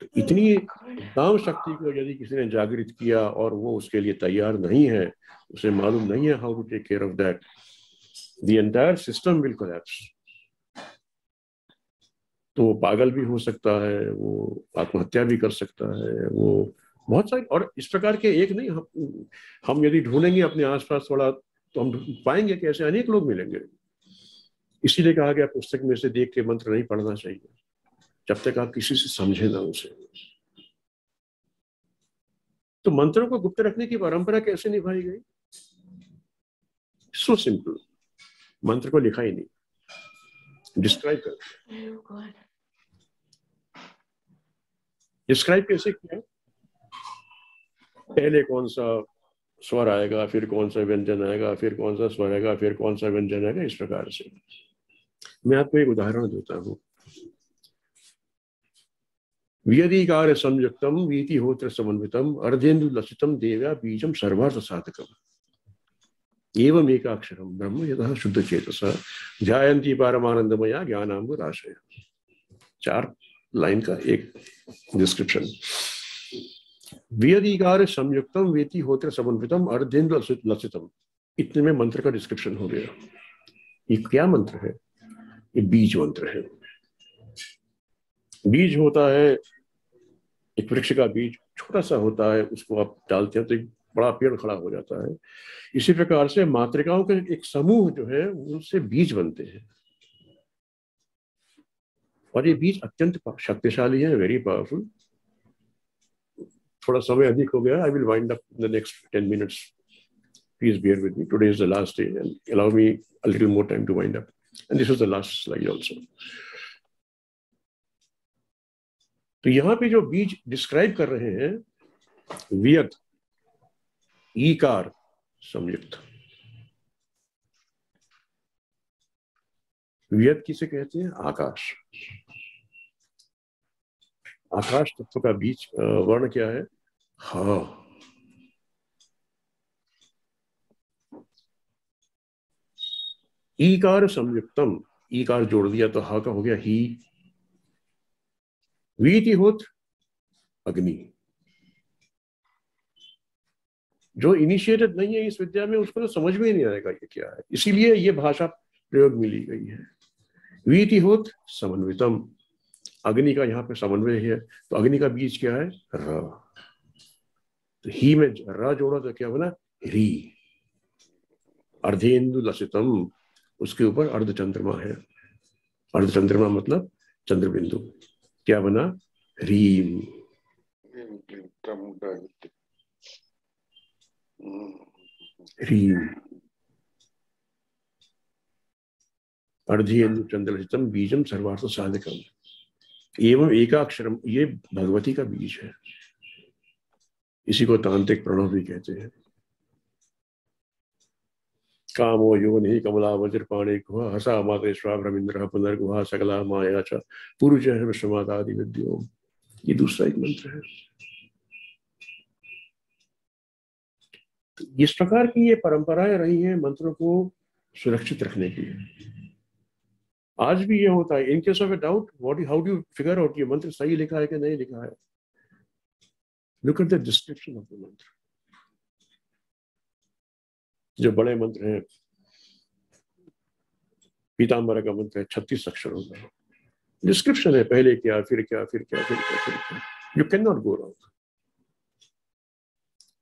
तो इतनी दाम शक्ति को यदि किसी ने जागृत किया और वो उसके लिए तैयार नहीं है, उसे मालूम नहीं है how to take care of that, the entire system will collapse. तो वो पागल भी हो सकता है, वो आत्महत्या भी कर सकता है, वो बहुत सारी। और इस प्रकार के एक नहीं, हम यदि ढूंढेंगे अपने आसपास थोड़ा तो हम पाएंगे कि ऐसे अनेक लोग मिलेंगे। इसीलिए कहा गया पुस्तक में से देख के मंत्र नहीं पढ़ना चाहिए जब तक आप किसी से समझे ना उसे। तो मंत्रों को गुप्त रखने की परंपरा कैसे निभाई गई? सो सिंपल, मंत्र को लिखा ही नहीं, डिस्क्राइब कर। डिस्क्राइब कैसे किया? पहले कौन सा स्वर आएगा, फिर कौन सा व्यंजन आएगा, फिर कौन सा स्वर आएगा, फिर कौन सा व्यंजन आएगा, इस प्रकार से। मैं आपको एक उदाहरण देता हूं। व्यधिकार संयुक्तम वीति होत्र समन्वितम अर्धेन्दु लसितम देव्या बीजम सर्वार्थ साधकम एवं एकाक्षरम ब्रह्म यतः शुद्ध चेतसा ध्यायन्ति पारमानंदमया ज्ञानाम्बुराशय। 4 लाइन का एक डिस्क्रिप्शन। व्यधिकार संयुक्तम वेति होत्र समन्वितम अर्धेन्दु लसितम, इतने में मंत्र का डिस्क्रिप्शन हो गया। ये क्या मंत्र है? ये बीज मंत्र है। बीज होता है एक वृक्ष का बीज, छोटा सा होता है, उसको आप डालते हैं तो एक बड़ा पेड़ खड़ा हो जाता है। इसी प्रकार से मातृकाओं के एक समूह जो है उनसे बीज बनते हैं और ये बीज अत्यंत शक्तिशाली है, वेरी पावरफुल। थोड़ा समय अधिक हो गया, I will wind up in the next 10 minutes. Please bear with me. Today is the last day and allow me a little more time to wind up. And this is the last slide also. तो यहां पे जो बीज डिस्क्राइब कर रहे हैं, वियत ईकार संयुक्त। वियत किसे कहते हैं? आकाश। आकाश तत्व का बीज वर्ण क्या है? हा। ईकार संयुक्तम, ईकार जोड़ दिया तो हा का हो गया ही। वीति होत्र अग्नि। जो इनिशिएटेड नहीं है इस विद्या में उसको तो समझ में ही नहीं आएगा ये क्या है, इसीलिए ये भाषा प्रयोग मिली गई है। वीति होत्र समन्वितम, अग्नि का यहाँ पे समन्वय है, तो अग्नि का बीज क्या है? र। तो ही में र जोड़ा तो क्या बना? री। अर्धेन्दु लसितम, उसके ऊपर अर्धचंद्रमा है। अर्धचंद्रमा मतलब चंद्रबिंदु, क्या बना? रीम। रीम। अर्धेन्दु चंद्रलसितम बीजम सर्वार्थ साधकम एवं एकाक्षरम, ये भगवती का बीज है। इसी को तांत्रिक प्रणव भी कहते हैं। कामो योनि कमला वज्रपाणे गुहा हसा मातेश्वा भ्रमिंद्र पुनर्गुहा सकला माया च पुरुष विश्वमादादि विद्यो। ये दूसरा एक मंत्र है। इस प्रकार की ये परंपराएं रही हैं मंत्रों को सुरक्षित रखने की। आज भी ये होता है, in case of a doubt how do you figure out ये मंत्र सही लिखा है कि नहीं लिखा है? Look at the description of the मंत्र। जो बड़े मंत्र हैं, पीताम्बर का मंत्र है 36 अक्षरों का, डिस्क्रिप्शन है, पहले क्या फिर क्या फिर क्या फिर क्या फिर क्या। You can not go wrong.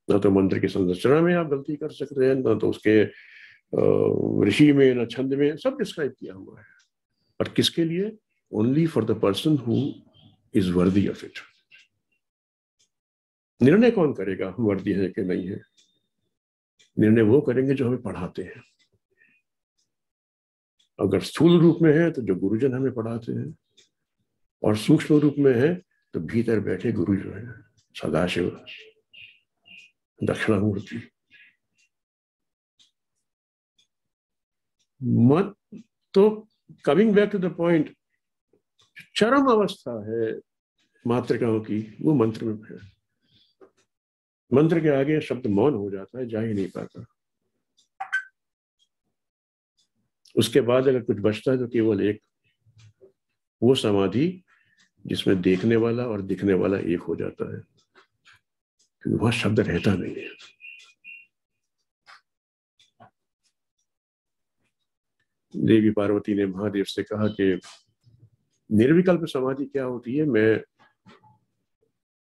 ना तो मंत्र की संरचना में आप गलती कर सकते हैं, ना तो उसके ऋषि में, ना छंद में, सब डिस्क्राइब किया हुआ है। और किसके लिए? Only for the person who is worthy of it. निर्णय कौन करेगा हम वर्दी है कि नहीं है? निर्णय वो करेंगे जो हमें पढ़ाते हैं। अगर स्थूल रूप में है तो जो गुरुजन हमें पढ़ाते हैं, और सूक्ष्म रूप में है तो भीतर बैठे गुरु जो है सदाशिव दक्षिणामूर्ति। मत तो coming back to the point, चरम अवस्था है मातृकाओं की वो मंत्र में है। मंत्र के आगे शब्द मौन हो जाता है, जा ही नहीं पाता। उसके बाद अगर कुछ बचता है तो केवल एक, वो समाधि जिसमें देखने वाला और दिखने वाला एक हो जाता है, क्योंकि वहां शब्द रहता नहीं है। देवी पार्वती ने महादेव से कहा कि निर्विकल्प समाधि क्या होती है, मैं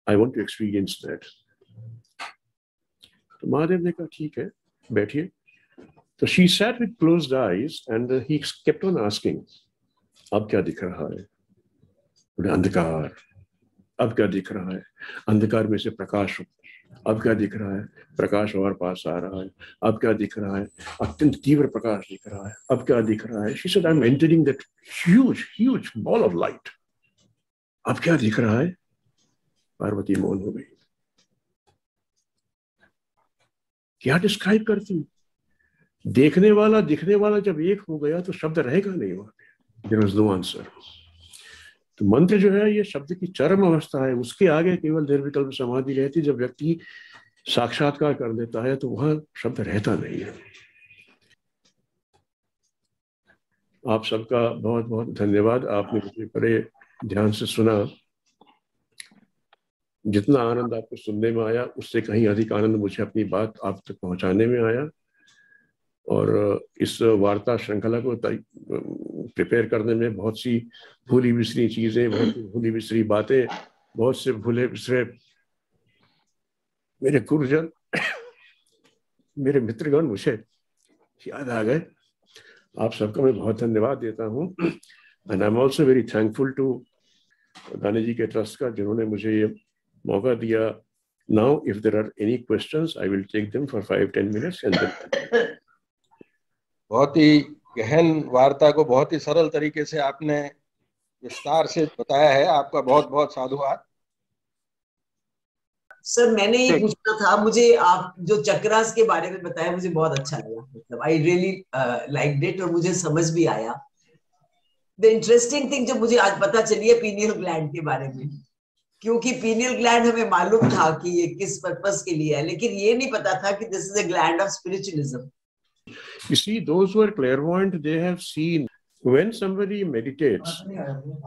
I want to experience that. तो महादेव ने कहा ठीक है बैठिए। तो she sat with closed eyes and he kept on asking, अब क्या दिख रहा है? अंधकार। अब क्या दिख रहा है? अंधकार में से प्रकाश। अब क्या दिख रहा है? प्रकाश और पास आ रहा है। अब क्या दिख रहा है? अत्यंत तीव्र प्रकाश दिख रहा है। अब क्या दिख रहा है? She said, I'm entering that huge ball of light. अब क्या दिख रहा है? पार्वती मौन हो गई। क्या डिस्क्राइब करती? देखने वाला दिखने वाला जब एक हो गया तो शब्द रहेगा नहीं वहां पे। There was no answer. तो मंत्र जो है ये शब्द की चरम अवस्था है। उसके आगे केवल निर्विकल्प समाधि रहती। जब व्यक्ति साक्षात्कार कर लेता है तो वहां शब्द रहता नहीं है। आप सबका बहुत बहुत धन्यवाद। आपने मुझे बड़े ध्यान से सुना। जितना आनंद आपको सुनने में आया उससे कहीं अधिक आनंद मुझे अपनी बात आप तक पहुंचाने में आया। और इस वार्ता श्रृंखला को प्रिपेयर करने में बहुत सी भूली बिसरी चीजें, बहुत सी भूली बिसरी बातें, बहुत से भूले बिसरे मेरे गुरुजन, मेरे मित्रगण मुझे याद आ गए। आप सबका मैं बहुत धन्यवाद देता हूँ। And I am also very thankful to Dani ji के ट्रस्ट का, जिन्होंने मुझे ये मौका दिया। Now if there are any questions I will take them for 5-10 minutes and then. बहुत ही गहन वार्ता को बहुत ही सरल तरीके से आपने विस्तार से बताया है। आपका बहुत बहुत साधुवाद। सर मैंने ये पूछना था, मुझे आप जो चक्रास के बारे में बताया मुझे बहुत अच्छा लगा। मतलब आई रियली लाइक्ड इट और मुझे समझ भी आया। द इंटरेस्टिंग थिंग जो मुझे आज पता चली है पीनियल ग्लैंड के बारे में, क्योंकि पीनियल ग्लैंड हमें मालूम था कि ये किस पर्पस के लिए है, लेकिन ये नहीं पता था कि this is a gland of spiritualism. You see, those who are clairvoyant, they have seen when somebody meditates,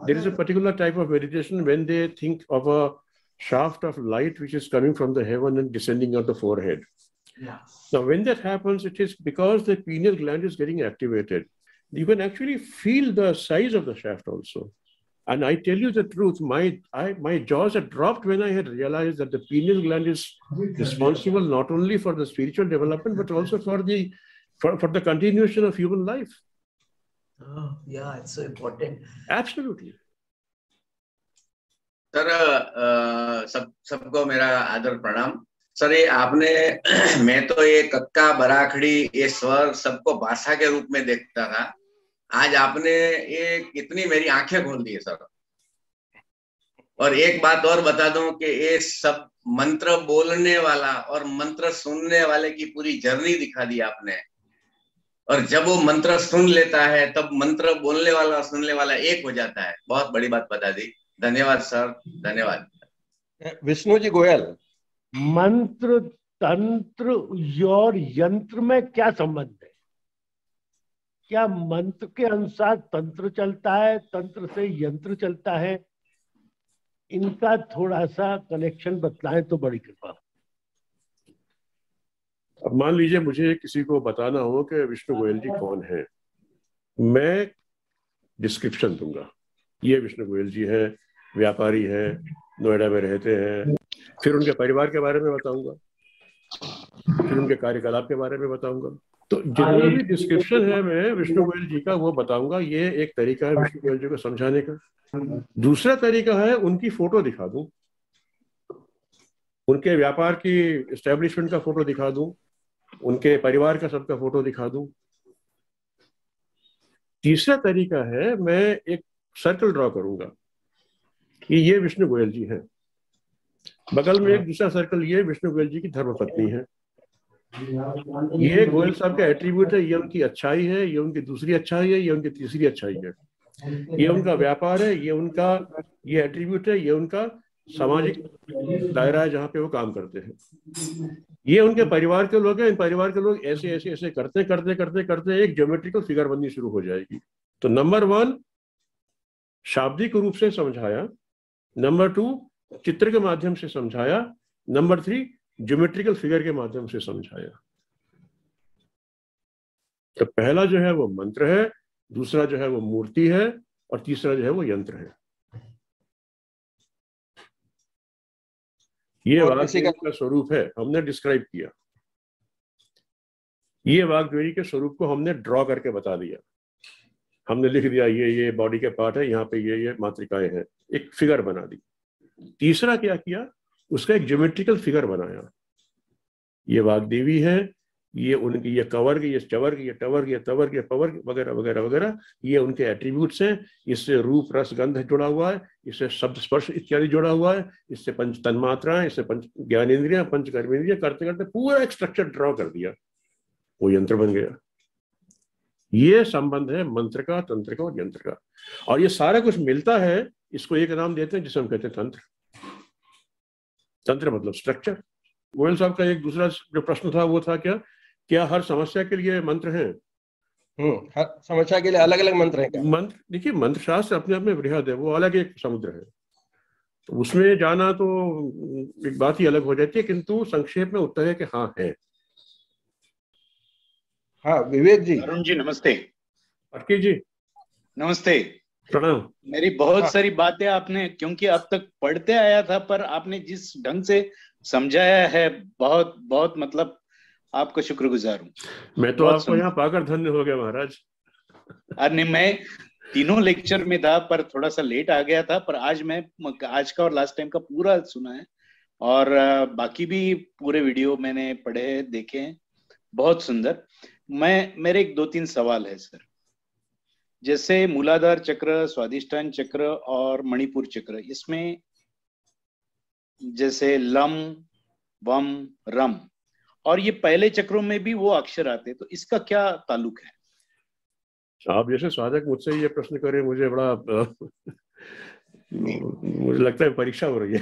there is a particular type of meditation when they think of a shaft of light which is coming from the heaven and descending on the forehead. Yeah. Now, when that happens, it is because the pineal gland is getting activated. You can actually feel the size of the shaft also. And I tell you the truth, my jaws had dropped when I had realized that the pineal gland is responsible not only for the spiritual development, but also for the continuation of human life. Oh, yeah, it's so important. Absolutely. Sir सबको मेरा आदर प्रणाम। सर ये आपने मैं तो ये कक्का बराखड़ी ये स्वर सबको भाषा के रूप में देखता था। आज आपने ये कितनी मेरी आंखें खोल दी है सर। और एक बात और बता दूं कि ये सब मंत्र बोलने वाला और मंत्र सुनने वाले की पूरी जर्नी दिखा दी आपने। और जब वो मंत्र सुन लेता है तब मंत्र बोलने वाला और सुनने वाला एक हो जाता है। बहुत बड़ी बात बता दी। धन्यवाद सर, धन्यवाद। विष्णु जी गोयल, मंत्र तंत्र और यंत्र में क्या संबंध है? क्या मंत्र के अनुसार तंत्र चलता है, तंत्र से यंत्र चलता है? इनका थोड़ा सा कनेक्शन बतलाएं तो बड़ी कृपा। अब मान लीजिए मुझे किसी को बताना हो कि विष्णु गोयल जी कौन है, मैं डिस्क्रिप्शन दूंगा, ये विष्णु गोयल जी है, व्यापारी है, नोएडा में रहते हैं, फिर उनके परिवार के बारे में बताऊंगा, फिर उनके कार्यकलाप के बारे में बताऊंगा। तो जितना भी डिस्क्रिप्शन है मैं विष्णु गोयल जी का वो बताऊंगा। ये एक तरीका है विष्णु गोयल जी को समझाने का। दूसरा तरीका है उनकी फोटो दिखा दूं, उनके व्यापार की एस्टेब्लिशमेंट का फोटो दिखा दूं, उनके परिवार का सबका फोटो दिखा दूं। तीसरा तरीका है मैं एक सर्कल ड्रॉ करूंगा कि ये विष्णु गोयल जी हैं, बगल में एक दूसरा सर्कल, ये विष्णु गोयल जी की धर्मपत्नी है, ये गोयल साहब का एट्रीब्यूट है, ये उनकी अच्छाई है, ये उनकी दूसरी अच्छाई है, ये उनकी तीसरी अच्छाई है, ये उनका व्यापार है, ये उनका ये एट्रीब्यूट है, ये उनका सामाजिक दायरा है जहाँ पे वो काम करते हैं, ये उनके परिवार के लोग हैं। इन परिवार के लोग ऐसे ऐसे ऐसे करते करते करते करते एक ज्योमेट्रिकल फिगर बननी शुरू हो जाएगी। तो नंबर 1 शाब्दिक रूप से समझाया, नंबर 2 चित्र के माध्यम से समझाया, नंबर 3 ज्योमेट्रिकल फिगर के माध्यम से समझाया। तो पहला जो है वो मंत्र है, दूसरा जो है वो मूर्ति है, और तीसरा जो है वो यंत्र है। ये वाग्देवी का स्वरूप है, हमने डिस्क्राइब किया। ये वाग्देवी के स्वरूप को हमने ड्रॉ करके बता दिया, हमने लिख दिया ये बॉडी के पार्ट है, यहाँ पे ये मातृकाएं हैं, एक फिगर बना दी। तीसरा क्या किया, उसका एक ज्योमेट्रिकल फिगर बनाया। ये वाग्देवी है, ये उनकी ये कवर्ग, ये चवर्ग, ये टवर्ग, ये तवर्ग, ये पवर्ग वगैरह वगैरह वगैरह, ये उनके एट्रीब्यूट्स हैं। इससे रूप रस गंध जुड़ा हुआ है, इससे शब्द स्पर्श इत्यादि जुड़ा हुआ है, इससे पंच तन्मात्राएं, इससे पंच ज्ञानेंद्रियां, पंच कर्मेंद्रियां, करते करते पूरा एक स्ट्रक्चर ड्रॉ कर दिया, वो यंत्र बन गया। ये संबंध है मंत्र का, तंत्र का और यंत्र का, और ये सारा कुछ मिलता है, इसको एक नाम देते हैं जिसे हम कहते हैं तंत्र। तंत्र मतलब स्ट्रक्चर। गोयल साहब का एक दूसरा जो प्रश्न था वो था क्या हर समस्या के लिए मंत्र हैं? हर समस्या के लिए अलग अलग मंत्र हैं क्या? मंत्र, देखिए मंत्र शास्त्र अपने आप में बृहद है, वो अलग एक समुद्र है, तो उसमें जाना तो एक बात ही अलग हो जाती है, किंतु संक्षेप में उत्तर है कि हाँ है। हाँ विवेक जी। अरुण जी नमस्ते। अर्की जी नमस्ते, प्रणाम। मेरी बहुत सारी बातें आपने, क्योंकि अब तक पढ़ते आया था, पर आपने जिस ढंग से समझाया है, बहुत बहुत मतलब आपका शुक्रगुजार हूँ। मैं तो आपको यहाँ पाकर धन्य हो गया महाराज। अरे मैं तीनों लेक्चर में था, पर थोड़ा सा लेट आ गया था, पर आज का और लास्ट टाइम का पूरा सुना है, और बाकी भी पूरे वीडियो मैंने पढ़े देखे हैं, बहुत सुंदर। मेरे एक 2-3 सवाल है सर। जैसे मूलाधार चक्र, स्वादिष्ठान चक्र और मणिपुर चक्र, इसमें जैसे लम वम रम, और ये पहले चक्रों में भी वो अक्षर आते, तो इसका क्या ताल्लुक है? आप जैसे साधक मुझसे ये प्रश्न करें, मुझे बड़ा मुझे लगता है परीक्षा हो रही है।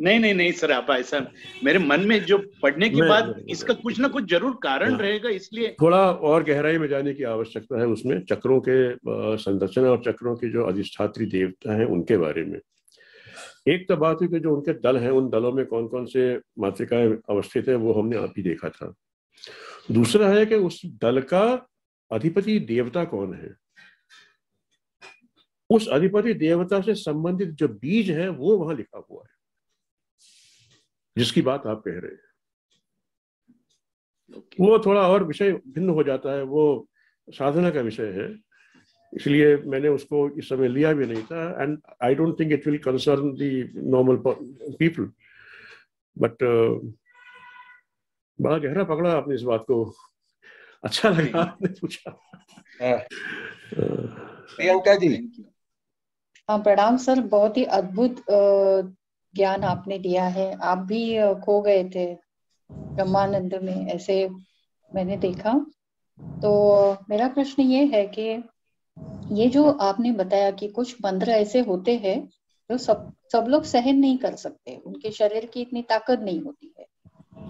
नहीं सर, आप ऐसा, मेरे मन में जो पढ़ने के बाद इसका कुछ ना कुछ जरूर कारण रहेगा, इसलिए थोड़ा और गहराई में जाने की आवश्यकता है उसमें, चक्रों के संरचना और चक्रों के जो अधिष्ठात्री देवता हैं उनके बारे में। एक तो बात हुई कि जो उनके दल हैं, उन दलों में कौन कौन से मातृकाएं अवस्थित है, वो हमने आप ही देखा था। दूसरा है कि उस दल का अधिपति देवता कौन है, उस अधिपति देवता से संबंधित जो बीज है वो वहां लिखा हुआ है, जिसकी बात आप कह रहे हैं। वो थोड़ा और विषय भिन्न हो जाता है, वो साधना का विषय है, इसलिए मैंने उसको इस समय लिया भी नहीं था, and I don't think it will concern the normal people, but बड़ा गहरा पकड़ा आपने इस बात को, अच्छा लगा आपने पूछा। प्रियंका जी। हाँ प्रणाम सर, बहुत ही अद्भुत ज्ञान आपने दिया है। आप भी खो गए थे ब्रह्मानंद में, ऐसे मैंने देखा। तो मेरा प्रश्न ये है कि ये जो आपने बताया कि कुछ मंत्र ऐसे होते हैं जो सब लोग सहन नहीं कर सकते, उनके शरीर की इतनी ताकत नहीं होती है,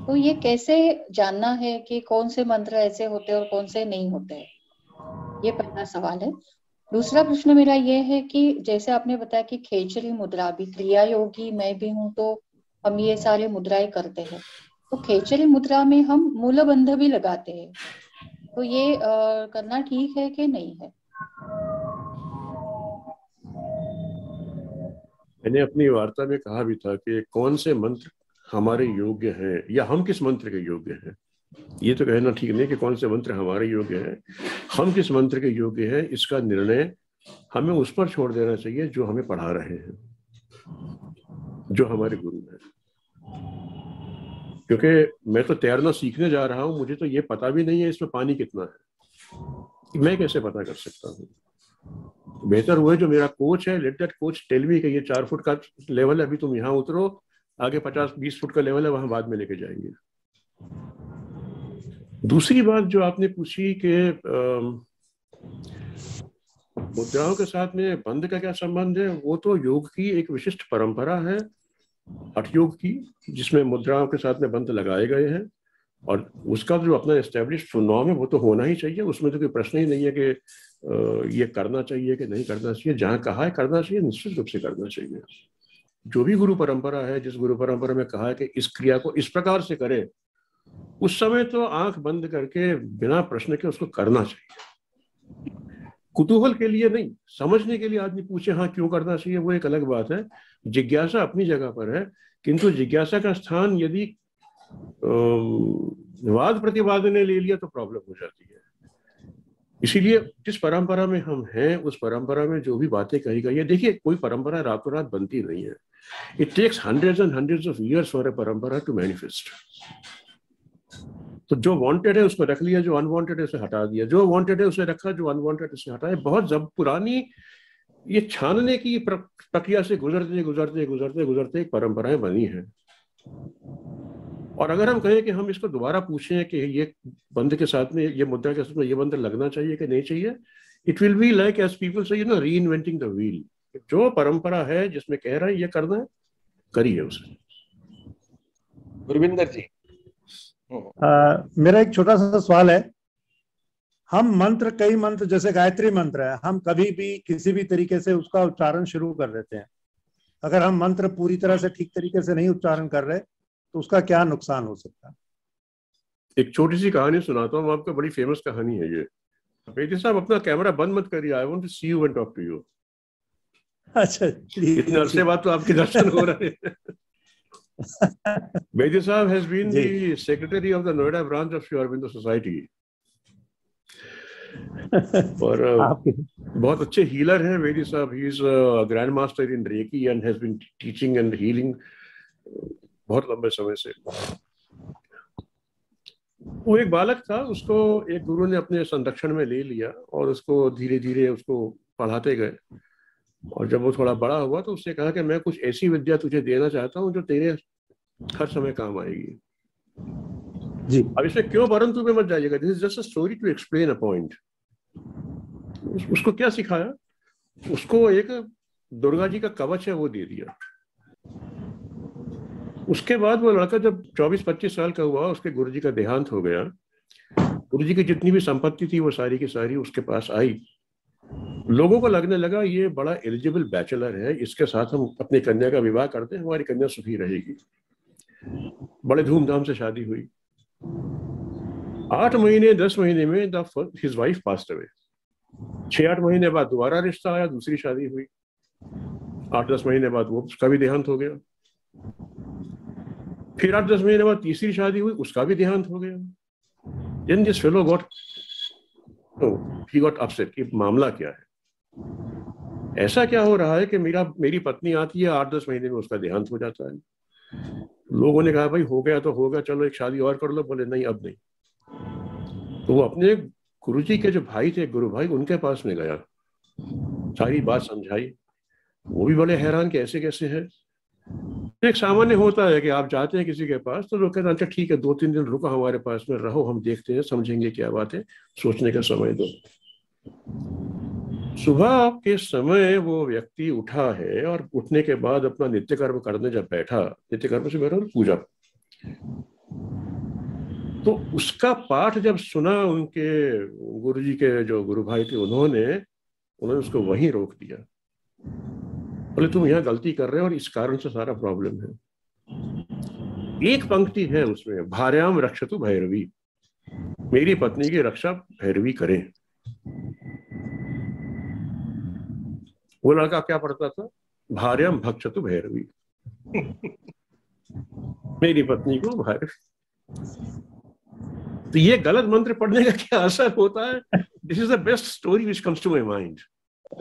तो ये कैसे जानना है कि कौन से मंत्र ऐसे होते हैं और कौन से नहीं होते हैं? ये पहला सवाल है। दूसरा प्रश्न मेरा ये है कि जैसे आपने बताया कि खेचरी मुद्रा भी, क्रिया योगी मैं भी हूँ तो हम ये सारे मुद्राएं करते हैं, तो खेचरी मुद्रा में हम मूलबंध भी लगाते हैं, तो ये करना ठीक है कि नहीं है? मैंने अपनी वार्ता में कहा भी था कि कौन से मंत्र हमारे योग्य हैं या हम किस मंत्र के योग्य हैं। ये तो कहना ठीक नहीं कि कौन से मंत्र हमारे योग्य हैं, हम किस मंत्र के योग्य हैं इसका निर्णय हमें उस पर छोड़ देना चाहिए जो हमें पढ़ा रहे हैं, जो हमारे गुरु हैं। क्योंकि मैं तो तैरना सीखने जा रहा हूं, मुझे तो ये पता भी नहीं है इसमें पानी कितना है, मैं कैसे पता कर सकता हूँ? बेहतर हुआ जो मेरा कोच है, let that coach tell me कि ये 4 फुट का लेवल है, अभी तुम यहाँ उतरो, आगे 50-20 फुट का लेवल है, वहां बाद में लेके जाएंगे। दूसरी बात जो आपने पूछी कि मुद्राओं के साथ में बंध का क्या संबंध है, वो तो योग की एक विशिष्ट परंपरा है, हठ योग की, जिसमें मुद्राओं के साथ में बंध लगाए गए हैं, और उसका जो अपना एस्टेब्लिश नॉर्म है वो तो होना ही चाहिए। उसमें तो कोई प्रश्न ही नहीं है कि ये करना चाहिए कि नहीं करना चाहिए। जहां कहा है करना चाहिए, निश्चित रूप से करना चाहिए। जो भी गुरु परंपरा है, जिस गुरु परंपरा में कहा है कि इस क्रिया को इस प्रकार से करे, उस समय तो आंख बंद करके बिना प्रश्न के उसको करना चाहिए। कुतूहल के लिए नहीं, समझने के लिए आदमी पूछे हाँ क्यों करना चाहिए, वो एक अलग बात है। जिज्ञासा अपनी जगह पर है, किंतु जिज्ञासा का स्थान यदि वाद प्रतिवाद ने ले लिया तो प्रॉब्लम हो जाती है। इसीलिए जिस परंपरा में हम हैं, उस परंपरा में जो भी बातें कही गई है, देखिए कोई परंपरा रातों रात बनती नहीं है। It takes hundreds and hundreds of years for a परंपरा टू मैनिफेस्ट। तो जो वांटेड है उसको रख लिया, जो अनवांटेड है उसे हटा दिया, जो वांटेड है उसे रखा, जो अनवांटेड उसे हटाया। बहुत जब पुरानी ये छानने की प्रक्रिया से गुजरते गुजरते गुजरते गुजरते एक परंपराएं बनी है। और अगर हम कहें कि हम इसको दोबारा पूछें कि ये बंध के साथ में, ये मुद्रा के साथ में ये बंध लगना चाहिए कि नहीं चाहिए, it will be like as people say री इन्वेंटिंग द व्हील। जो परंपरा है जिसमें कह रहा है ये करना है, करिए उसे। गुरविंदर जी, मेरा एक छोटा सा सवाल है। हम मंत्र, कई मंत्र जैसे गायत्री मंत्र है, हम कभी भी किसी भी तरीके से उसका उच्चारण शुरू कर देते हैं। अगर हम मंत्र पूरी तरह से ठीक तरीके से नहीं उच्चारण कर रहे तो उसका क्या नुकसान हो सकता है? एक छोटी सी कहानी सुनाता हूँ आपको, बड़ी फेमस कहानी है ये। बेटी साहब अपना कैमरा बंद मत करिए, I want to see you and talk to you. अच्छा, इतने अरसे बाद तो आपके दर्शन हो रहे हैं। Vaidya Sahab has been the secretary of the Noida branch of Sri Aurobindo Society. और बहुत अच्छे हीलर हैं वेदी साहब। He is grand master in reiki and has been teaching and healing बहुत लंबे समय से। वो एक बालक था, उसको एक गुरु ने अपने संरक्षण में ले लिया और उसको धीरे धीरे उसको पढ़ाते गए। और जब वो थोड़ा बड़ा हुआ तो उसने कहा कि मैं कुछ ऐसी विद्या तुझे देना चाहता हूँ जो तेरे हर समय काम आएगी जी। अब इसमें क्यों परंतु में मत जाइएगा, this is just a story to explain a point. उसको क्या सिखाया? उसको एक दुर्गा जी का कवच है वो दे दिया। उसके बाद वो लड़का जब 24-25 साल का हुआ, उसके गुरु जी का देहांत हो गया। गुरु जी की जितनी भी संपत्ति थी वो सारी की सारी उसके पास आई। लोगों को लगने लगा ये बड़ा एलिजिबल बैचलर है, इसके साथ हम अपनी कन्या का विवाह करते हैं, हमारी कन्या सुखी रहेगी। बड़े धूमधाम से शादी हुई। 8 महीने 10 महीने में हिज वाइफ पास्ट अवे। 6-8 महीने बाद दोबारा रिश्ता आया, दूसरी शादी हुई। 8-10 महीने बाद वो उसका भी देहांत हो गया। फिर 8-10 महीने बाद तीसरी शादी हुई, उसका भी देहांत हो गया। Then this fellow got upset कि मामला क्या है, ऐसा क्या हो रहा है कि मेरी पत्नी आती है, 8-10 महीने में उसका देहांत हो जाता है। लोगों ने कहा भाई हो गया तो होगा, चलो एक शादी और कर लो। बोले नहीं अब नहीं। तो वो अपने गुरुजी के जो भाई थे, गुरु भाई, उनके पास में गया, सारी बात समझाई। वो भी बड़े हैरान कि ऐसे कैसे है। एक सामान्य होता है कि आप जाते हैं किसी के पास तो लोग कहते हैं अच्छा ठीक है 2-3 दिन रुको हमारे पास में रहो, हम देखते हैं, समझेंगे क्या बात है, सोचने का समय दो। सुबह के समय वो व्यक्ति उठा है और उठने के बाद अपना नित्य कर्म करने जब बैठा, नित्य कर्म से मेरा पूजा, तो उसका पाठ जब सुना उनके गुरुजी के जो गुरु भाई थे उन्होंने उसको वहीं रोक दिया। बोले तुम यहाँ गलती कर रहे हो और इस कारण से सारा प्रॉब्लम है। एक पंक्ति है उसमें, भार्याम रक्षतु भैरवी, मेरी पत्नी की रक्षा भैरवी करे। वो लड़का क्या पढ़ता था, भार्याम भक्षतु भैरवी, मेरी पत्नी को भैरवी। तो ये गलत मंत्र पढ़ने का क्या असर होता है? This is the best story which comes to my mind.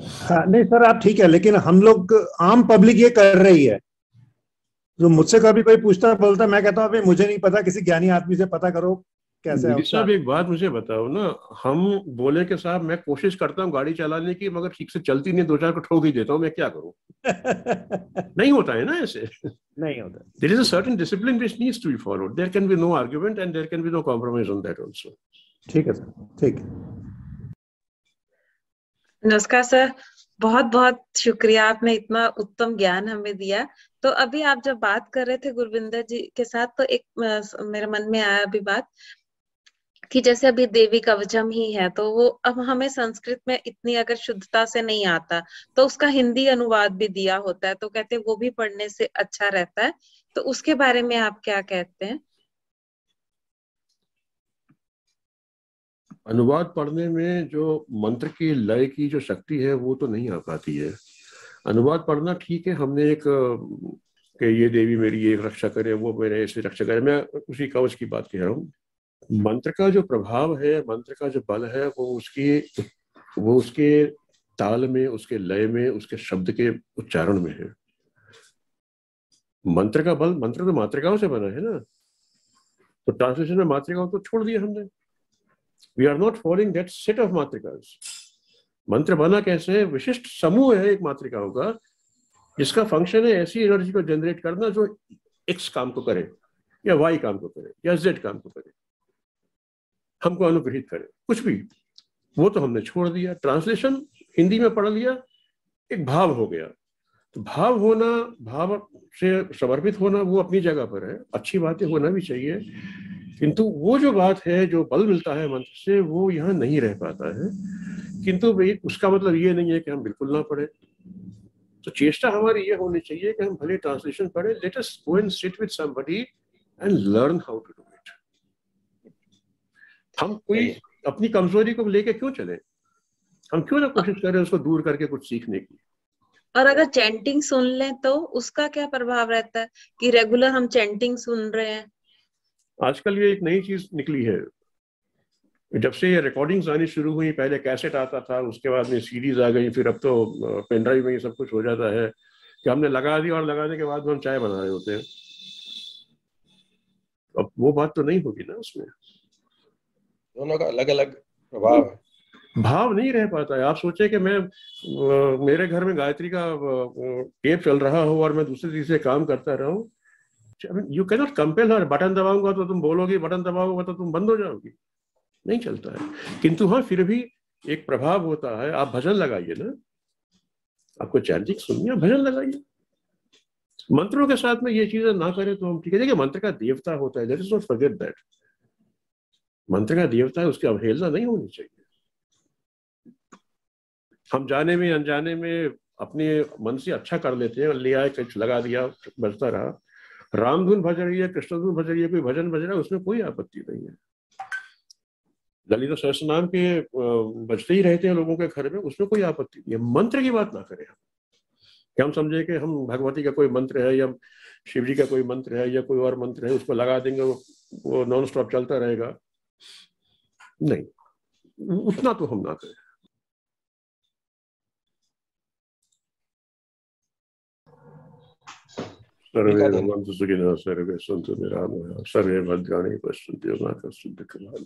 हाँ, नहीं सर आप ठीक है, लेकिन हम लोग आम पब्लिक ये कर रही है। जो मुझसे कभी कोई पूछता बोलता, मैं कहता हूँ अभी मुझे नहीं पता, किसी ज्ञानी आदमी से पता करो कैसे। साहब एक बात मुझे बताओ ना, हम बोले कि साहब मैं कोशिश करता हूँ गाड़ी चलाने की, मगर ठीक से चलती नहीं, 2-4 को ठोक ही देता हूँ, मैं क्या करूँ? नहीं होता है ना ऐसे, नहीं होता। There is a certain discipline which needs to be followed. There can be no argument and there can be no compromise on that also. ठीक है सर, ठीक है। नमस्कार सर, बहुत बहुत शुक्रिया, आपने इतना उत्तम ज्ञान हमें दिया। तो अभी आप जब बात कर रहे थे गुरविंदर जी के साथ, तो एक मेरे मन में आया अभी बात कि जैसे अभी देवी कवचम ही है, तो वो अब हमें संस्कृत में इतनी अगर शुद्धता से नहीं आता, तो उसका हिंदी अनुवाद भी दिया होता है, तो कहते हैं वो भी पढ़ने से अच्छा रहता है। तो उसके बारे में आप क्या कहते हैं? अनुवाद पढ़ने में जो मंत्र की लय की जो शक्ति है वो तो नहीं आ पाती है। अनुवाद पढ़ना ठीक है, हमने एक कि ये देवी मेरी ये रक्षा करे, वो मेरे ऐसे रक्षा करे, मैं उसी कवच की बात कह रहा हूँ। मंत्र का जो प्रभाव है, मंत्र का जो बल है, वो उसके ताल में, उसके लय में, उसके शब्द के उच्चारण में है। मंत्र का बल, मंत्र तो मातृकाओं से बना है ना, तो ट्रांसलेशन में मातृकाओं को छोड़ दिया हमने। We are not following that set of मातृकास। मंत्र बना कैसे है? विशिष्ट समूह है एक मातृकाओं का, जिसका फंक्शन है ऐसी एनर्जी को जनरेट करना जो एक्स काम को करे, या वाई काम को करे, या जेड काम को करे, हमको अनुग्रहित करे, कुछ भी। वो तो हमने छोड़ दिया। ट्रांसलेशन हिंदी में पढ़ लिया, एक भाव हो गया। तो भाव होना, भाव से समर्पित होना, वो अपनी जगह पर है, अच्छी बातें होना भी चाहिए, किंतु वो जो बात है, जो बल मिलता है मंत्र से, वो यहाँ नहीं रह पाता है। किंतु उसका मतलब ये नहीं है कि हम बिल्कुल ना पढ़े। तो चेष्टा हमारी ये होनी चाहिए कि हम भले ट्रांसलेशन पढ़े, let us go and sit with somebody and learn how to do it. हम कोई अपनी कमजोरी को लेके क्यों चले? हम क्यों ना कोशिश करें उसको दूर करके कुछ सीखने की। और अगर चैंटिंग सुन लें तो उसका क्या प्रभाव रहता है कि रेगुलर हम चैंटिंग सुन रहे हैं? आजकल ये एक नई चीज निकली है, जब से ये रिकॉर्डिंग्स आनी शुरू हुई, पहले कैसेट आता था, उसके बाद में सीडीज आ गई, फिर अब तो पेन ड्राइव में ये सब कुछ हो जाता है कि हमने लगा दी और लगाने के बाद हम चाय बना रहे होते हैं। अब वो बात तो नहीं होगी ना उसमें। दोनों का अलग अलग प्रभाव है, भाव नहीं रह पाता है। आप सोचे कि मैं मेरे घर में गायत्री का टेप चल रहा हो और मैं दूसरे तीसरे काम करता रहूं, you can not compel her. Button दबाऊंगा तो तुम बोलोगी, बटन दबाओगे तो तुम बंद हो जाओगी, नहीं चलता है। किंतु हाँ, फिर भी एक प्रभाव होता है। आप भजन लगाइए ना, आपको चैंटिंग सुनिए, भजन लगाइए। मंत्रों के साथ में ये चीजें ना करें तो हम ठीक है। देखिए, मंत्र का देवता होता है, that is not forget that. मंत्र का देवता है, उसकी अवहेलना नहीं होनी चाहिए। हम जाने में अनजाने में अपने मन से अच्छा कर लेते हैं, ले आए, कुछ लगा दिया, बजता रहा। राम धुन भज रही है, कृष्ण धुन भज रही है, कोई भजन भज रहा है, उसमें कोई आपत्ति नहीं है। ललिता सहस्रनाम के बजते ही रहते हैं लोगों के घर में, उसमें कोई आपत्ति नहीं है। मंत्र की बात ना करें हम, कि हम समझे कि हम भगवती का कोई मंत्र है या शिव जी का कोई मंत्र है या कोई और मंत्र है, उसको लगा देंगे, वो नॉन स्टॉप चलता रहेगा। नहीं, उतना तो हम ना करें। सर्वे भवन्तु सुखिनः, सर्वे सन्तु निरामयाः, सर्वे भद्राणि पश्यन्तु मा कश्चित् दुःखं।